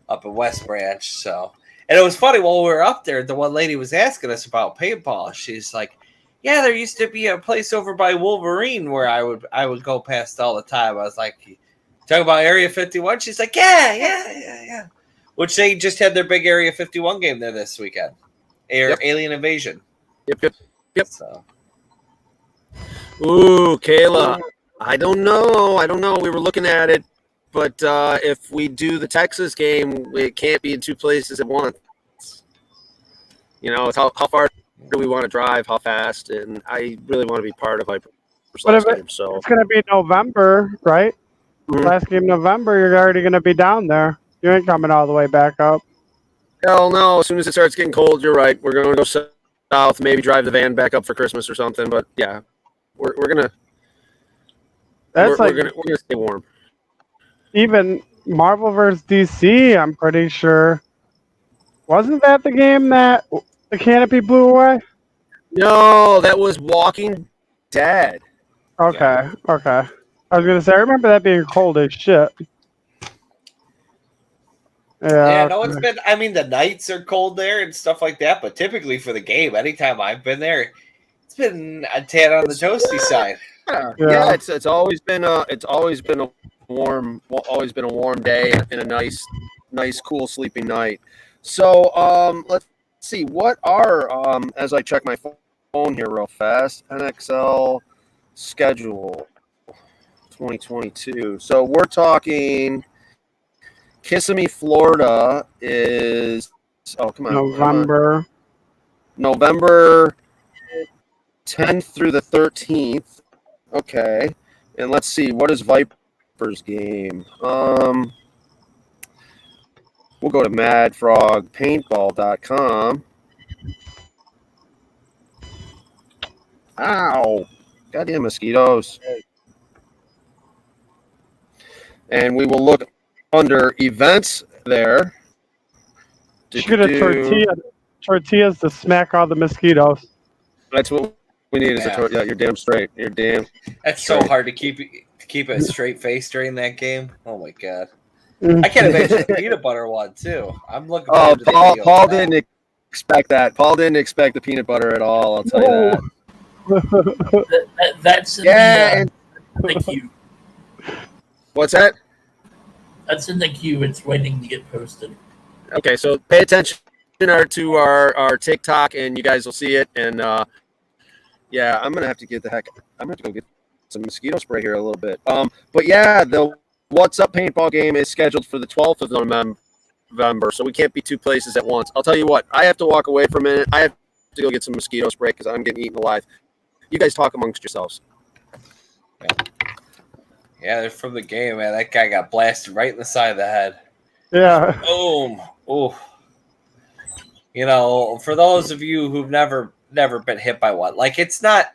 Speaker 4: up in West Branch, so. And it was funny, while we were up there, the one lady was asking us about paintball. She's like, yeah, there used to be a place over by Wolverine where I would go past all the time. I was like, talking about Area 51? She's like, yeah. Which they just had their big Area 51 game there this weekend. Alien Invasion.
Speaker 2: Yep.
Speaker 4: So.
Speaker 2: Ooh, Kayla. I don't know. We were looking at it. But if we do the Texas game, it can't be in two places at once. You know, it's how far do we want to drive, how fast, and I really want to be part of Viper's last game. So
Speaker 3: it's going to be November, right? Mm-hmm. Last game November, you're already going to be down there. You ain't coming all the way back up.
Speaker 2: Hell no. As soon as it starts getting cold, you're right. We're going to go south, maybe drive the van back up for Christmas or something. But yeah, we're gonna stay warm.
Speaker 3: Even Marvel vs. DC, I'm pretty sure. Wasn't that the game that the canopy blew away?
Speaker 2: No, that was Walking Dead.
Speaker 3: Okay. I was going to say, I remember that being cold as shit.
Speaker 4: Yeah, no, it's been, I mean, the nights are cold there and stuff like that, but typically for the game, anytime I've been there, it's been a tad on the toasty side.
Speaker 2: Yeah, it's always been a warm day and a nice cool sleeping night. So let's see what are as I check my phone here real fast, NXL schedule 2022. So we're talking Kissimmee, Florida is November 10th through the 13th. Okay. And let's see, what is Viper's game? We'll go to madfrogpaintball.com. Ow. Goddamn mosquitoes. And we will look under events there.
Speaker 3: You get a tortillas to smack all the mosquitoes.
Speaker 2: That's what we need is a tortilla. Yeah, you're damn straight.
Speaker 4: That's so hard to keep a straight face during that game. Oh my god. I can't imagine the peanut butter one too. I'm looking.
Speaker 2: Paul didn't expect that. Paul didn't expect the peanut butter at all. I'll tell you
Speaker 5: that. That's in the queue.
Speaker 2: What's that?
Speaker 5: That's in the queue. It's waiting to get posted.
Speaker 2: Okay, so pay attention to our TikTok, and you guys will see it. And yeah, I'm gonna have to get I'm gonna have to go get some mosquito spray here a little bit. But yeah, the What's Up paintball game is scheduled for the 12th of November, so we can't be two places at once. I'll tell you what, I have to walk away for a minute. I have to go get some mosquito spray because I'm getting eaten alive. You guys talk amongst yourselves.
Speaker 4: Yeah, they're from the game, man. That guy got blasted right in the side of the head.
Speaker 3: Yeah.
Speaker 4: Boom. Ooh. You know, for those of you who've never been hit by one, like it's not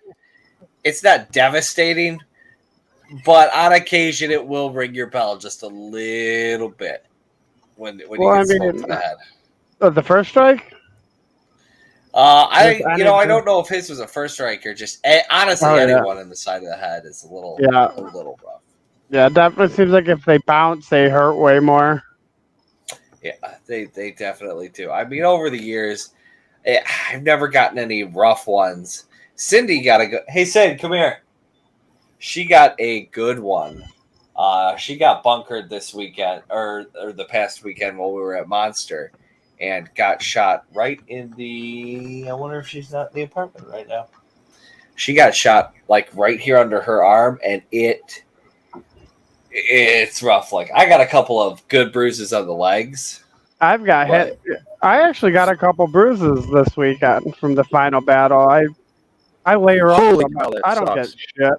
Speaker 4: devastating, but on occasion it will ring your bell just a little bit when you get smoked in the head.
Speaker 3: The first strike?
Speaker 4: I don't know if his was a first strike or just honestly anyone in the side of the head is a little rough.
Speaker 3: Yeah, it definitely seems like if they bounce, they hurt way more.
Speaker 4: Yeah, they definitely do. I mean, over the years, I've never gotten any rough ones. Cindy got a good. Hey, Sid, come here. She got a good one. She got bunkered this weekend or the past weekend while we were at Monster, and got shot right in the. I wonder if she's not in the apartment right now. She got shot like right here under her arm, and it's rough. Like I got a couple of good bruises on the legs.
Speaker 3: I've got hit. I actually got a couple bruises this weekend from the final battle. I layer up. I don't get shit.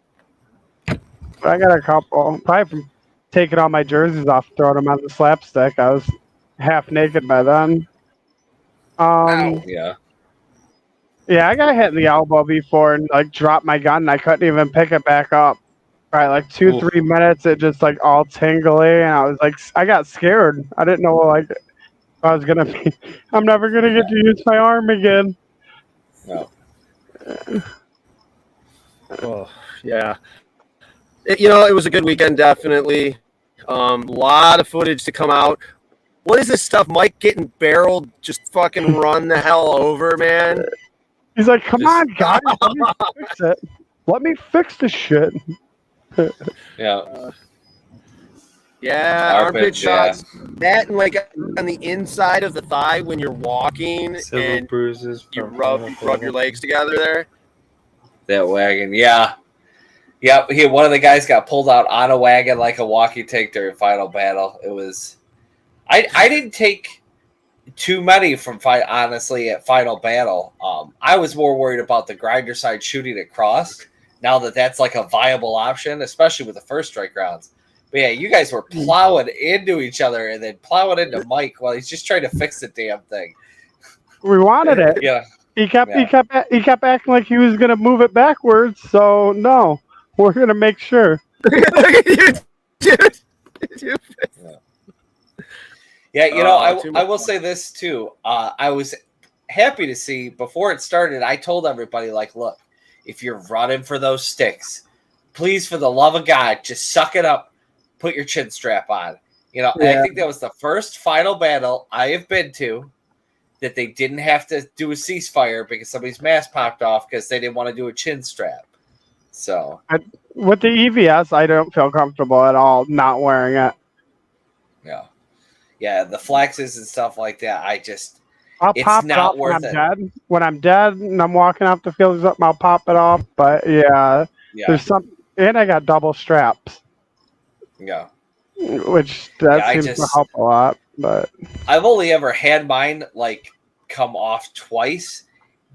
Speaker 3: But I got a couple. Probably from taking all my jerseys off, throwing them on the slapstick. I was half naked by then.
Speaker 4: Yeah.
Speaker 3: Yeah, I got hit in the elbow before and like dropped my gun and I couldn't even pick it back up. Right, like 2-3 minutes, it just like all tingly, and I was like, I got scared. I didn't know like I was gonna be. I'm never gonna get to use my arm again.
Speaker 4: No.
Speaker 2: Oh yeah. It was a good weekend, definitely. A lot of footage to come out. What is this stuff? Mike getting barreled, just fucking run the hell over, man.
Speaker 3: He's like, come on, guys, let me fix it. Let me fix the shit.
Speaker 4: Yeah.
Speaker 2: Armpit shots. That and like on the inside of the thigh when you're walking and
Speaker 4: bruises.
Speaker 2: You rub your legs together there.
Speaker 4: That wagon, yeah. Yep, one of the guys got pulled out on a wagon like a walkie tank during final battle. It was, I didn't take too many from honestly at final battle. I was more worried about the grinder side shooting across. Now that's like a viable option, especially with the first strike rounds. But yeah, you guys were plowing into each other and then plowing into Mike while he's just trying to fix the damn thing.
Speaker 3: We wanted it.
Speaker 4: Yeah.
Speaker 3: He kept acting like he was gonna move it backwards. So no, we're gonna make sure.
Speaker 2: Look at you, dude.
Speaker 4: Yeah, I will say this too. I was happy to see before it started. I told everybody like, look, if you're running for those sticks, please, for the love of God, just suck it up. Put your chin strap on. And I think that was the first final battle I have been to that they didn't have to do a ceasefire because somebody's mask popped off because they didn't want to do a chin strap. So
Speaker 3: with the EVS, I don't feel comfortable at all not wearing it.
Speaker 4: Yeah, the flexes and stuff like that.
Speaker 3: I'll
Speaker 4: it's
Speaker 3: pop
Speaker 4: not
Speaker 3: it off
Speaker 4: worth
Speaker 3: when
Speaker 4: it.
Speaker 3: I'm dead. When I'm dead and I'm walking off the field, I'll pop it off. But there's some, and I got double straps.
Speaker 4: Yeah,
Speaker 3: which seems to help a lot. But
Speaker 4: I've only ever had mine like come off twice.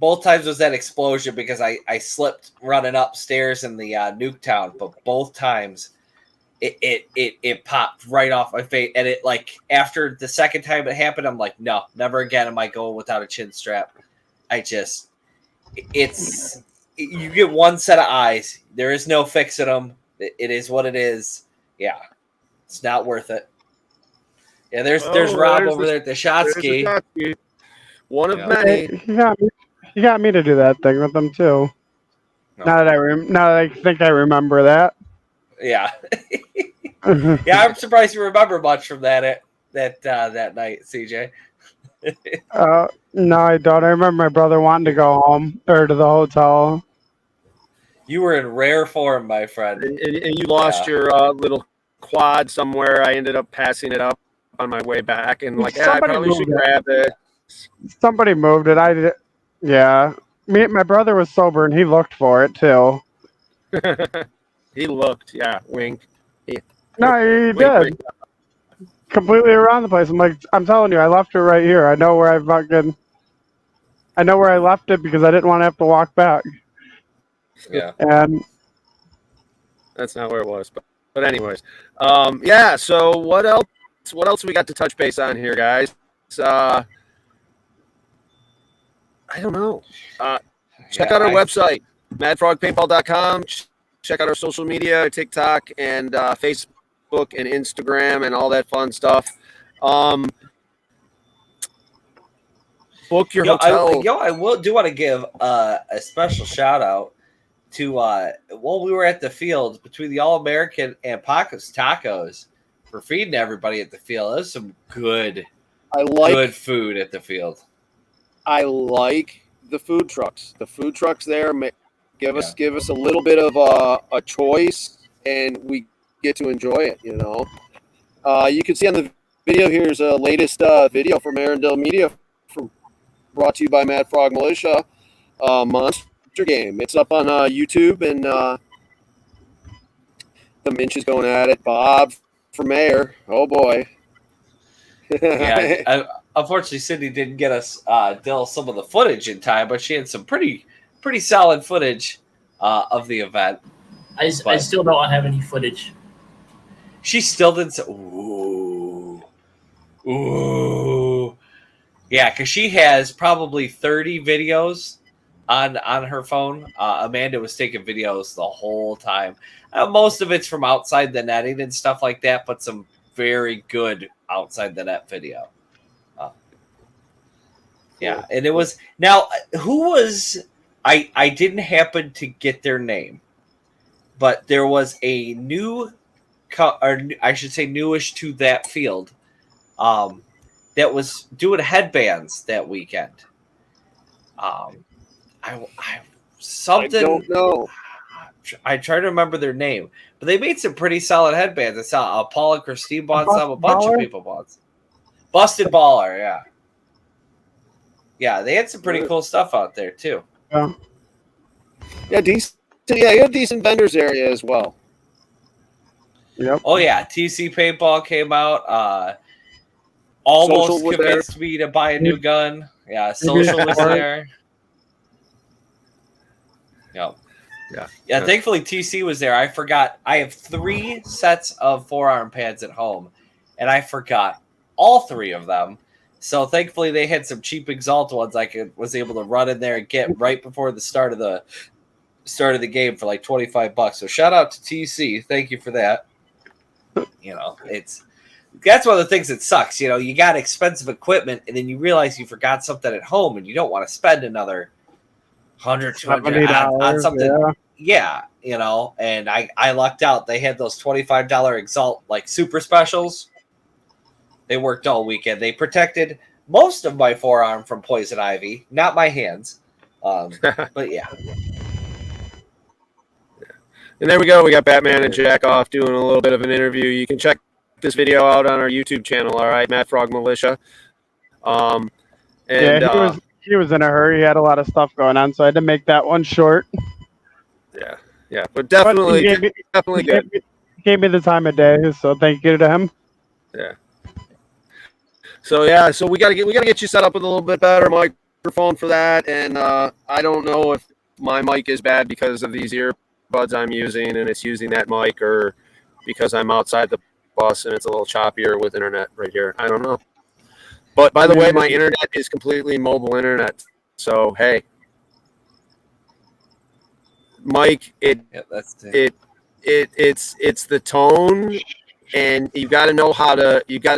Speaker 4: Both times was that explosion because I slipped running upstairs in the Nuketown, but both times it popped right off my face, and it like after the second time it happened, I'm like, no, never again am I going without a chin strap. You get one set of eyes. There is no fixing them. It is what it is. Yeah, it's not worth it. Yeah, there's Rob over there at the shot ski.
Speaker 2: One of many.
Speaker 3: He got me to do that thing with them too. No. Now that I think I remember that.
Speaker 4: Yeah. Yeah, I'm surprised you remember much from that night, CJ.
Speaker 3: No, I don't. I remember my brother wanting to go home or to the hotel.
Speaker 4: You were in rare form, my friend.
Speaker 2: And you lost your little quad somewhere. I ended up passing it up on my way back, and like, I probably should grab it.
Speaker 3: Somebody moved it. I did. Yeah. My brother was sober, and he looked for it too.
Speaker 2: He looked. Yeah. Wink.
Speaker 3: No, he did. Wink. Completely around the place. I'm telling you, I left it right here. I know where I left it because I didn't want to have to walk back.
Speaker 4: Yeah.
Speaker 3: And
Speaker 2: that's not where it was. But anyways. Yeah, so what else we got to touch base on here, guys? I don't know. Check out our website, madfrogpaintball.com. Check out our social media, TikTok and Facebook and Instagram and all that fun stuff. Book your hotel.
Speaker 4: I do want to give a special shout out to while we were at the field between the All American and Paco's Tacos for feeding everybody at the field. There's some good food at the field.
Speaker 2: I like the food trucks. The food trucks there give us a little bit of a choice, and we get to enjoy it. You know, you can see on the video here's a latest video from Arendelle Media, brought to you by Mad Frog Militia. Monster Game. It's up on YouTube, and the Minch is going at it. Bob for mayor. Oh boy.
Speaker 4: Unfortunately, Sydney didn't get us Dill some of the footage in time, but she had some pretty solid footage of the event.
Speaker 5: I still don't have any footage.
Speaker 4: She still didn't say, ooh. Yeah, because she has probably 30 videos on her phone. Amanda was taking videos the whole time. Most of it's from outside the netting and stuff like that, but some very good outside the net video. Yeah, and it was now who was I didn't happen to get their name, but there was a new, or I should say newish to that field, that was doing headbands that weekend. I don't
Speaker 2: know.
Speaker 4: I try to remember their name, but they made some pretty solid headbands. I saw Paul and Christine bought some. A bunch of people bought some. Busted Baller, yeah. Yeah, they had some pretty cool stuff out there, too.
Speaker 2: Yeah, decent. Yeah, you have decent vendors area as well.
Speaker 3: Yep.
Speaker 4: Oh, yeah. TC Paintball came out. Almost convinced me to buy a new gun. Yeah, Social was there. Yep. Yeah, thankfully TC was there. I forgot. I have 3 sets of forearm pads at home, and I forgot all 3 of them. So thankfully they had some cheap Exalt ones I was able to run in there and get right before the start of the game for like $25. So shout out to TC. Thank you for that. You know, that's one of the things that sucks. You know, you got expensive equipment and then you realize you forgot something at home and you don't want to spend another $100, $200 on something. Yeah, you know, and I lucked out. They had those $25 Exalt like super specials. They worked all weekend. They protected most of my forearm from poison ivy, not my hands. But yeah.
Speaker 2: And there we go. We got Batman and Jack off doing a little bit of an interview. You can check this video out on our YouTube channel. All right, Mad Frog Militia.
Speaker 3: He was in a hurry. He had a lot of stuff going on, so I had to make that one short.
Speaker 2: Yeah, but definitely good.
Speaker 3: He gave me the time of day, so thank you to him.
Speaker 2: Yeah. So we gotta get you set up with a little bit better microphone for that. And I don't know if my mic is bad because of these earbuds I'm using and it's using that mic, or because I'm outside the bus and it's a little choppier with internet right here. I don't know. But by the way, my internet is completely mobile internet. So hey, Mike, it's the tone. And you got to know how to talk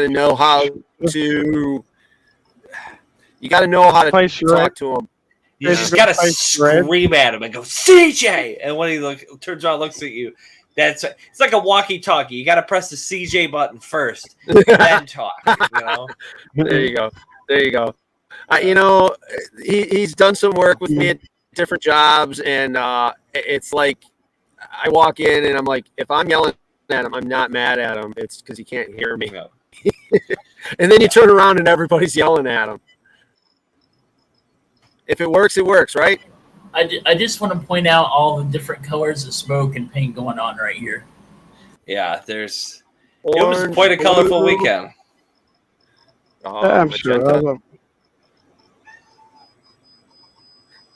Speaker 2: to him.
Speaker 4: You just got to scream at him and go, CJ! And when he turns around and looks at you, it's like a walkie-talkie. You got to press the CJ button first, then talk. You know?
Speaker 2: There you go. He's done some work with me at different jobs, and it's like I walk in and I'm like, if I'm yelling at him, I'm not mad at him. It's because he can't hear me. No. And then you turn around and everybody's yelling at him. If it works, it works, right?
Speaker 5: I just want to point out all the different colors of smoke and paint going on right here.
Speaker 4: Yeah, it was quite a colorful weekend.
Speaker 2: Oh,
Speaker 3: I'm sure.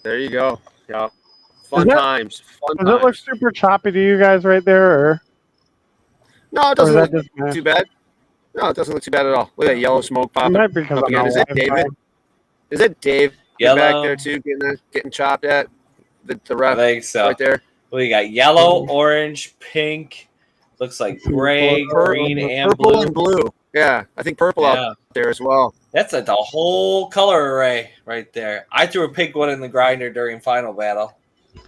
Speaker 2: There you go. Yeah. Fun times.
Speaker 3: Does it look super choppy to you guys right there? Or?
Speaker 2: No, it doesn't look too bad. No, it doesn't look too bad at all. Look at that yellow smoke popping.
Speaker 3: It might be because
Speaker 2: Is that David? Is that Dave back there too, getting chopped at? The ref,
Speaker 4: I think so.
Speaker 2: Right there.
Speaker 4: Well, you got yellow, orange, pink. Looks like gray, green, and
Speaker 2: purple
Speaker 4: blue.
Speaker 2: and blue. Yeah, I think purple out there as well.
Speaker 4: That's the whole color array right there. I threw a pink one in the grinder during final battle.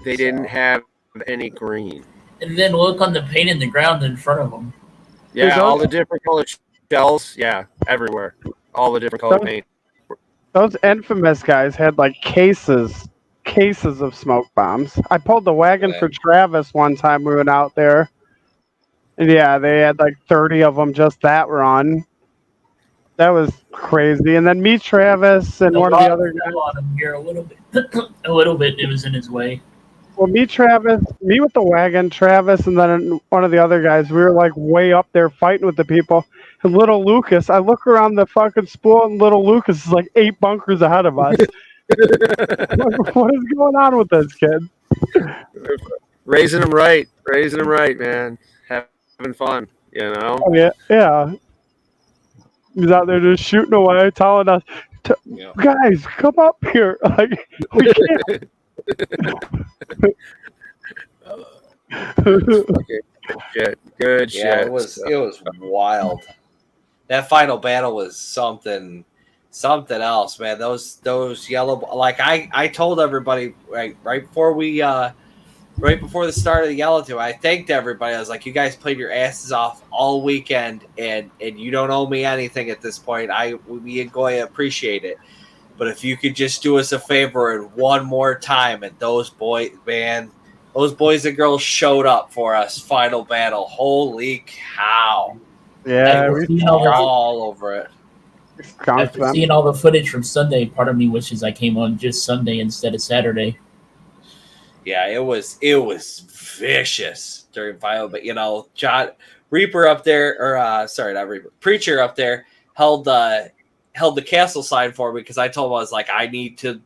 Speaker 2: They didn't have any green.
Speaker 5: And then look on the paint in the ground in front of them.
Speaker 2: Yeah, all the different colored shells. Yeah, everywhere. All the different colored paint.
Speaker 3: Those infamous guys had like cases of smoke bombs. I pulled the wagon for Travis one time we went out there. And yeah, they had like 30 of them just that run. That was crazy. And then me, Travis, and one of the other guys.
Speaker 5: On him here a little bit. A little bit. It was in his way.
Speaker 3: Well, me, Travis, me with the wagon, Travis, and then one of the other guys, we were like way up there fighting with the people. And little Lucas, I look around the fucking spool, and little Lucas is like 8 bunkers ahead of us. What is going on with this kid?
Speaker 2: Raising them right, man. Having fun, you know?
Speaker 3: Oh, yeah. He's out there just shooting away, telling us, guys, come up here. Like, we can't.
Speaker 2: Good shit.
Speaker 4: It was wild. That final battle was something else, man. Those yellow, like I told everybody right before the start of the Yellow Tour, I thanked everybody. I was like, you guys played your asses off all weekend, and you don't owe me anything at this point. We going to appreciate it. But if you could just do us a favor and one more time, and those boys and girls showed up for us. Final battle. Holy cow.
Speaker 3: Yeah,
Speaker 4: we all over it.
Speaker 5: After seeing all the footage from Sunday, part of me wishes I came on just Sunday instead of Saturday.
Speaker 4: Yeah, it was vicious during final, but John Reaper up there, or sorry, not Reaper, Preacher up there held the castle sign for me because I told him, I was like, I need to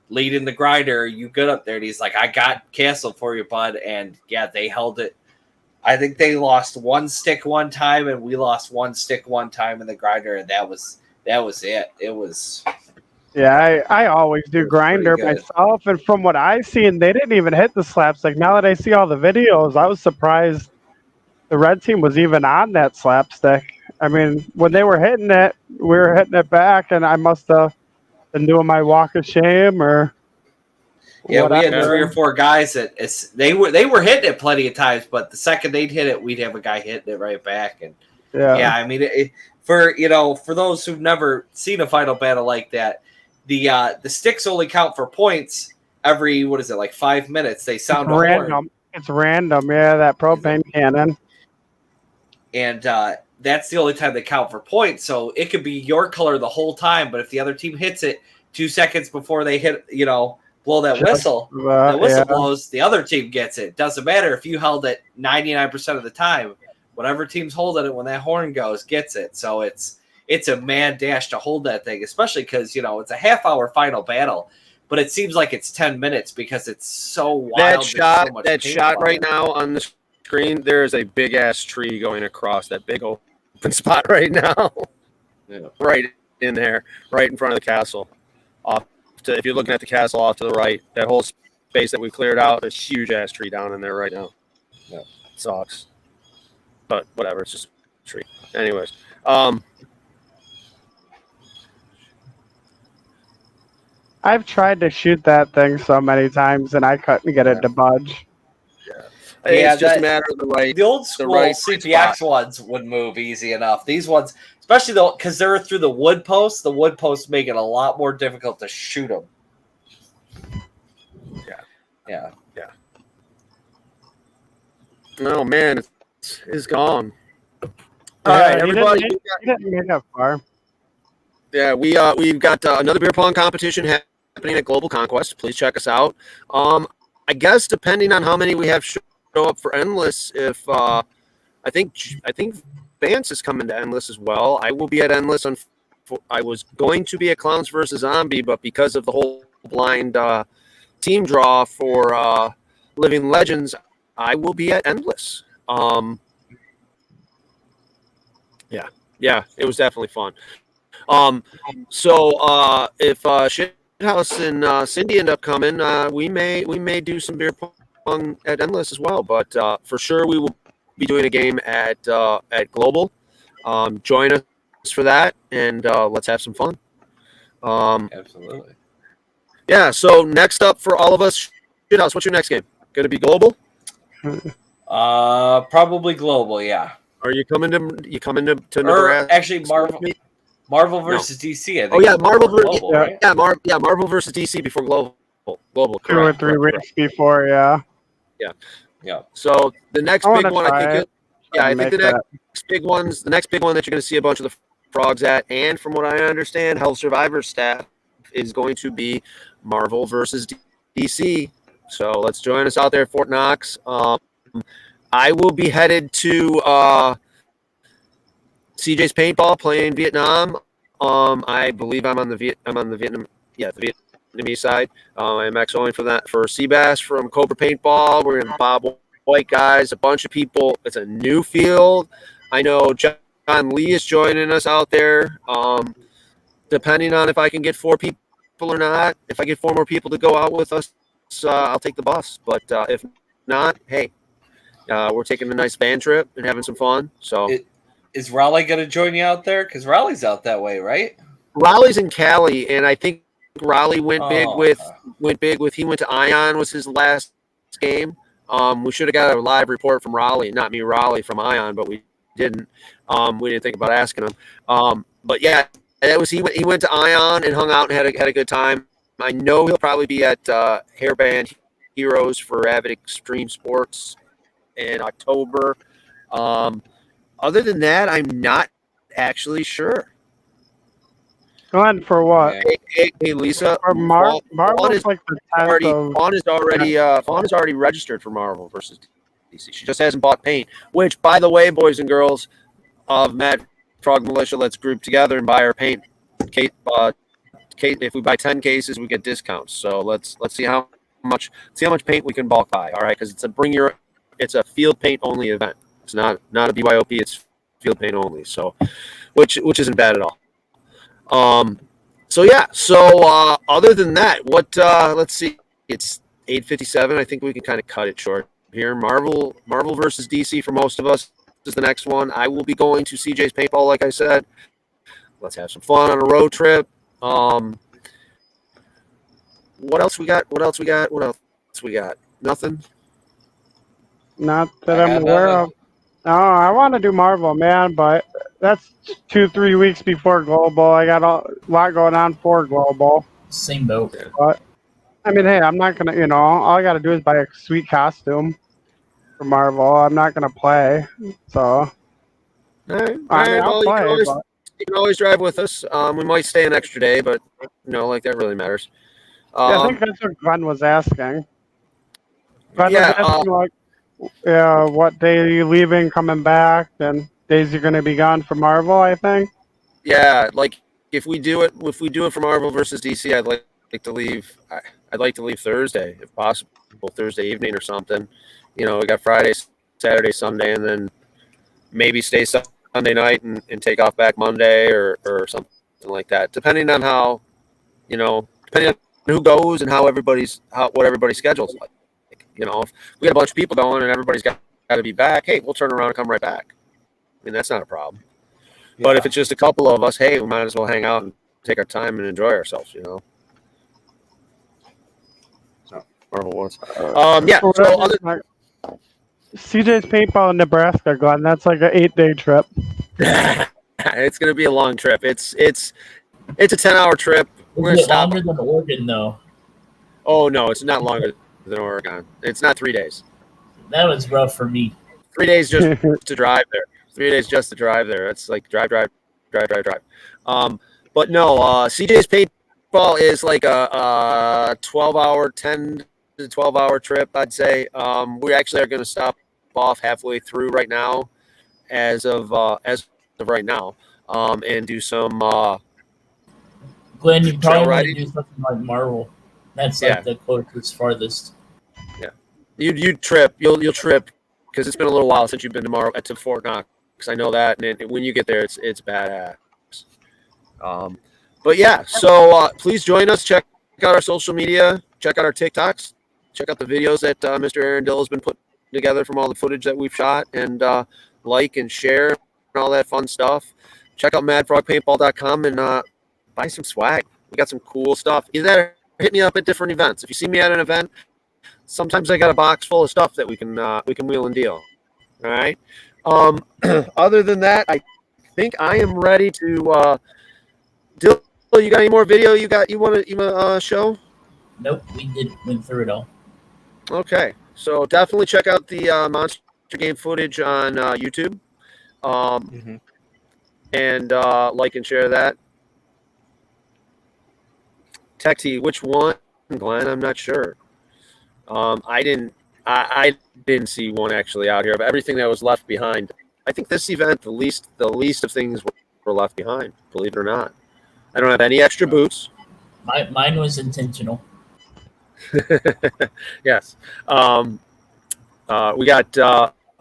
Speaker 4: lead in the grinder. Are you good up there? And he's like, I got castle for you, bud. And yeah, they held it. I think they lost 1 stick one time, and we lost 1 stick one time in the grinder, and that was it. It was.
Speaker 3: Yeah, I always do grinder myself, and from what I've seen, they didn't even hit the slapstick. Now that I see all the videos, I was surprised the red team was even on that slapstick. I mean, when they were hitting it, we were hitting it back, and I must have been doing my walk of shame or.
Speaker 4: Yeah, we had 3 or 4 guys that they were hitting it plenty of times, but the second they'd hit it, we'd have a guy hitting it right back, and I mean, for those who've never seen a final battle like that, the sticks only count for points every 5 minutes. They sound
Speaker 3: random.
Speaker 4: Horn.
Speaker 3: It's random, yeah. That propane cannon,
Speaker 4: and that's the only time they count for points. So it could be your color the whole time, but if the other team hits it 2 seconds before they hit, blow that whistle, blows, the other team gets it. Doesn't matter if you held it 99% of the time. Whatever team's holding it when that horn goes gets it. So it's a mad dash to hold that thing, especially because it's a half-hour final battle, but it seems like it's 10 minutes because it's so wild.
Speaker 2: That shot right now on the screen, there is a big ass tree going across that big open spot right now. Yeah. Right in there, right in front of the castle. If you're looking at the castle off to the right, that whole space that we cleared out, a huge ass tree down in there right now. Yeah, it sucks, but whatever. It's just a tree. Anyways,
Speaker 3: I've tried to shoot that thing so many times, and I couldn't get it to budge.
Speaker 2: It's just a matter of the right.
Speaker 4: The old school CPX ones would move easy enough. These ones, especially though, because they're through the wood posts make it a lot more difficult to shoot them. Yeah.
Speaker 2: Oh man, it's gone. All
Speaker 3: right, everybody. You didn't make that far.
Speaker 2: Yeah, we've got another beer pong competition happening at Global Conquest. Please check us out. I guess depending on how many we have show up for Endless, if I think Vance is coming to Endless as well. I will be at Endless. I was going to be at Clowns vs. Zombie, but because of the whole blind team draw for Living Legends, I will be at Endless. Yeah, it was definitely fun. So if Shithouse and Cindy end up coming, we may do some beer pong at Endless as well. But for sure, we will be doing a game at Global. Join us for that, and let's have some fun.
Speaker 4: Absolutely.
Speaker 2: Yeah. So next up for all of us, Shithouse, what's your next game? Going to be global?
Speaker 4: Probably global. Yeah.
Speaker 2: Are you coming to
Speaker 4: Or
Speaker 2: Nebraska?
Speaker 4: actually, Marvel versus DC. I think.
Speaker 2: Oh yeah, Marvel versus
Speaker 4: global, right?
Speaker 2: Marvel versus DC before global. Global.
Speaker 3: 2 or 3 weeks before, yeah.
Speaker 4: Yeah.
Speaker 2: So the next
Speaker 3: I
Speaker 2: big
Speaker 3: want to
Speaker 2: one, I
Speaker 3: try
Speaker 2: think.
Speaker 3: it.
Speaker 2: I think the
Speaker 3: that.
Speaker 2: next big one that you're going to see a bunch of the frogs at, and from what I understand, Health Survivor staff is going to be Marvel versus DC. So let's join us out there at Fort Knox. I will be headed to CJ's Paintball playing Vietnam. I believe I'm on the Vietnamese side. I'm XOing for that for Seabass from Cobra Paintball. We're gonna Bob White guys, a bunch of people. It's a new field. I know John Lee is joining us out there. Depending on if I can get 4 people or not. If I get 4 more people to go out with us, I'll take the bus. But if not, hey, we're taking a nice van trip and having some fun. So.
Speaker 4: Is Raleigh going to join you out there? Because Raleigh's out that way, right?
Speaker 2: Raleigh's in Cali, and I think Raleigh went big with he went to Ion was his last game. We should have got a live report from Raleigh, not me, Raleigh from Ion, but we didn't. We didn't think about asking him. But yeah, that was he went to Ion and hung out and had a good time. I know he'll probably be at Hairband Heroes for Avid Extreme Sports in October. Other than that, I'm not actually sure.
Speaker 3: Glenn, for what?
Speaker 2: Hey Lisa.
Speaker 3: For Marvel is like the 10th
Speaker 2: Fawn is already registered for Marvel versus DC. She just hasn't bought paint. Which, by the way, boys and girls of Mad Frog Militia, let's group together and buy our paint. If we buy 10 cases, we get discounts. So let's see how much paint we can bulk buy. All right, because it's a field paint only event. It's not a BYOP. It's field paint only. So, which isn't bad at all. So yeah. So other than that, what? Let's see. It's 8:57. I think we can kind of cut it short here. Marvel versus DC for most of us is the next one. I will be going to CJ's Paintball, like I said. Let's have some fun on a road trip. What else we got? Nothing.
Speaker 3: Not that I'm aware of. No, I want to do Marvel, man, but that's 2-3 weeks before Global. I got a lot going on for Global.
Speaker 5: Same boat.
Speaker 3: But I mean, hey, I'm not gonna. All I got to do is buy a sweet costume for Marvel. I'm not gonna play, so.
Speaker 2: All right.
Speaker 3: I'll play.
Speaker 2: You can always drive with us. We might stay an extra day, but like that really matters.
Speaker 3: I think that's what Glenn was asking. Glenn was asking, what day are you leaving, coming back, and days you're going to be gone for Marvel, I think.
Speaker 2: Yeah, like if we do it for Marvel versus DC, I'd like to leave. I'd like to leave Thursday, if possible, Thursday evening or something. We got Friday, Saturday, Sunday, and then maybe stay Sunday night and take off back Monday or something like that, depending on how, depending on who goes and what everybody's schedule's like. If we got a bunch of people going and everybody's got to be back, hey, we'll turn around and come right back. I mean, that's not a problem. Yeah. But if it's just a couple of us, hey, we might as well hang out and take our time and enjoy ourselves, So Marvel was. Yeah. So
Speaker 3: CJ's Paintball in Nebraska, Glenn. That's like an 8-day trip.
Speaker 2: It's going to be a long trip. It's a 10-hour trip. We're going to stop.
Speaker 5: Longer than Oregon, though.
Speaker 2: Oh no, it's not longer than Oregon. It's not 3 days.
Speaker 5: That was rough for me.
Speaker 2: 3 days just to drive there. 3 days just to drive there. It's like drive. But no, CJ's Paintball is like a 12-hour, 10 to 12-hour trip, I'd say. We actually are going to stop off halfway through right now, as of right now, and do some.
Speaker 5: Glenn, you probably want to do something like Marvel. That's like the closest, farthest.
Speaker 2: Yeah, you trip. You'll trip because it's been a little while since you've been to Fort Knox. I know that, and when you get there, it's badass. But yeah, so please join us. Check out our social media. Check out our TikToks. Check out the videos that Mr. Aaron Dill has been putting together from all the footage that we've shot, and like and share and all that fun stuff. check out madfrogpaintball.com and buy some swag. We got some cool stuff. Either that or hit me up at different events. If you see me at an event, sometimes I got a box full of stuff that we can wheel and deal. All right. Other than that, I think I am ready to. Dill, you got any more video? You want to show?
Speaker 5: Nope, we went through it all.
Speaker 2: Okay, so definitely check out the Monster Game footage on YouTube, and like and share that. Tech T, which one, Glenn? I'm not sure. I didn't see one actually out here, but everything that was left behind. I think this event, the least of things were left behind. Believe it or not, I don't have any extra boots.
Speaker 5: Mine was intentional.
Speaker 2: Yes. We got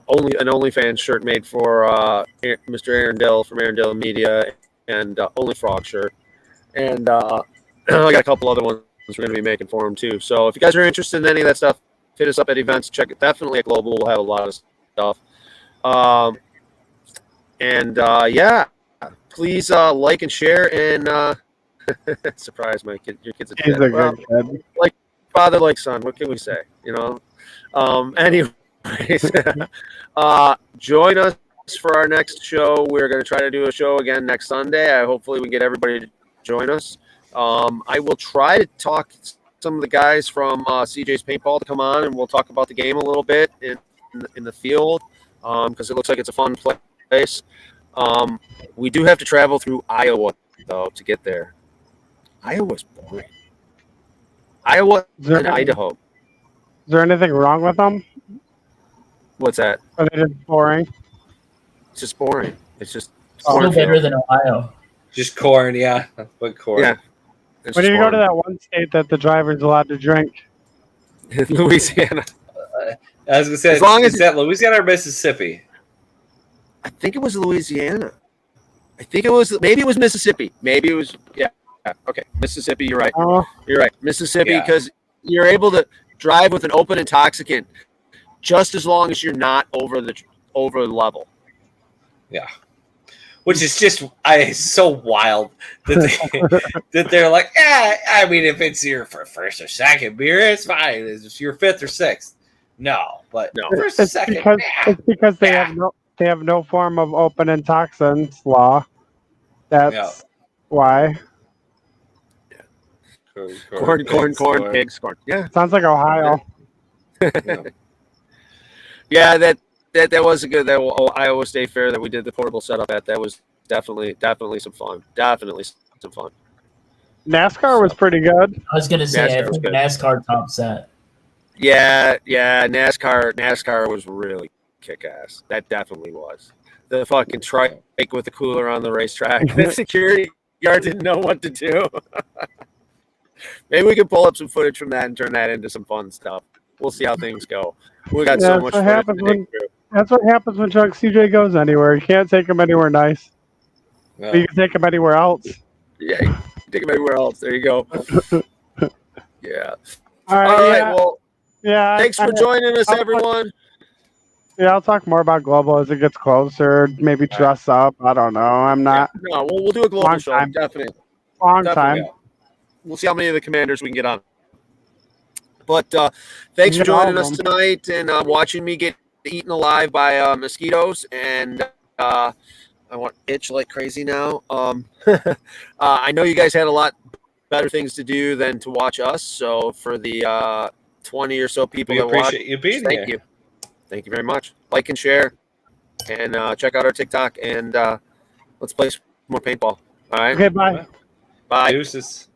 Speaker 2: only an OnlyFans shirt made for Mr. Aaron Dill from Aaron Dill Media, and Only Frog shirt, and I got a couple other ones we're going to be making for him too. So if you guys are interested in any of that stuff, hit us up at events. Check it. Definitely at Global. We'll have a lot of stuff. Yeah, please like and share and surprise my kid. Your kid's a
Speaker 3: He's a good kid.
Speaker 2: Like father, like son. What can we say? Anyways, join us for our next show. We're going to try to do a show again next Sunday. Hopefully we can get everybody to join us. I will try to talk some of the guys from CJ's Paintball to come on, and we'll talk about the game a little bit in the field, because it looks like it's a fun place. We do have to travel through Iowa, though, to get there. Iowa's boring. Iowa and Idaho.
Speaker 3: Is there anything wrong with them?
Speaker 2: What's that?
Speaker 3: Are they just boring?
Speaker 2: It's just boring. It's just
Speaker 5: Still better than Ohio.
Speaker 4: Just corn, yeah. But corn.
Speaker 2: Yeah.
Speaker 3: When do you go to that one state that the driver's allowed to drink?
Speaker 2: Louisiana.
Speaker 4: I was going to say, is that Louisiana or Mississippi?
Speaker 2: I think it was Louisiana. Maybe it was Mississippi. Maybe it was, yeah. Okay, Mississippi, you're right. You're right. Mississippi, because you're able to drive with an open intoxicant just as long as you're not over the level.
Speaker 4: Yeah. Which is just so wild that they're like, I mean, if it's your first or second beer, it's fine. It's your fifth or sixth. No, but no, first or second.
Speaker 3: It's because they have no form of open intoxicants law. That's why.
Speaker 2: Corn, pigs, corn. Yeah,
Speaker 3: sounds like Ohio.
Speaker 2: Yeah, that was a good Iowa State Fair that we did the portable setup at. That was definitely some fun. Definitely some fun.
Speaker 3: NASCAR was pretty good.
Speaker 5: I was gonna say, I think NASCAR tops that.
Speaker 2: Yeah, NASCAR was really kick ass. That definitely was. The fucking trike with the cooler on the racetrack. The security guard didn't know what to do. Maybe we can pull up some footage from that and turn that into some fun stuff. We'll see how things go. We got so much fun.
Speaker 3: That's what happens when Chuck CJ goes anywhere. You can't take him anywhere nice. No. But you can take him anywhere else.
Speaker 2: Yeah, you can take him anywhere else. There you go. Yeah.
Speaker 3: All right.
Speaker 2: Well, thanks for joining us, everyone.
Speaker 3: Yeah, I'll talk more about Global as it gets closer. Maybe dress up. I don't know. I'm not.
Speaker 2: Yeah, no, we'll do a Global show. Definitely.
Speaker 3: Long time.
Speaker 2: We'll see how many of the commanders we can get on. But thanks for joining us tonight and watching me get eaten alive by mosquitoes. And I want to itch like crazy now. I know you guys had a lot better things to do than to watch us. So for the 20 or so people that watch,
Speaker 4: you being here.
Speaker 2: Thank you. Thank you very much. Like and share. And check out our TikTok. And let's play some more paintball. All right?
Speaker 3: Okay, bye.
Speaker 2: Bye.
Speaker 4: Deuces.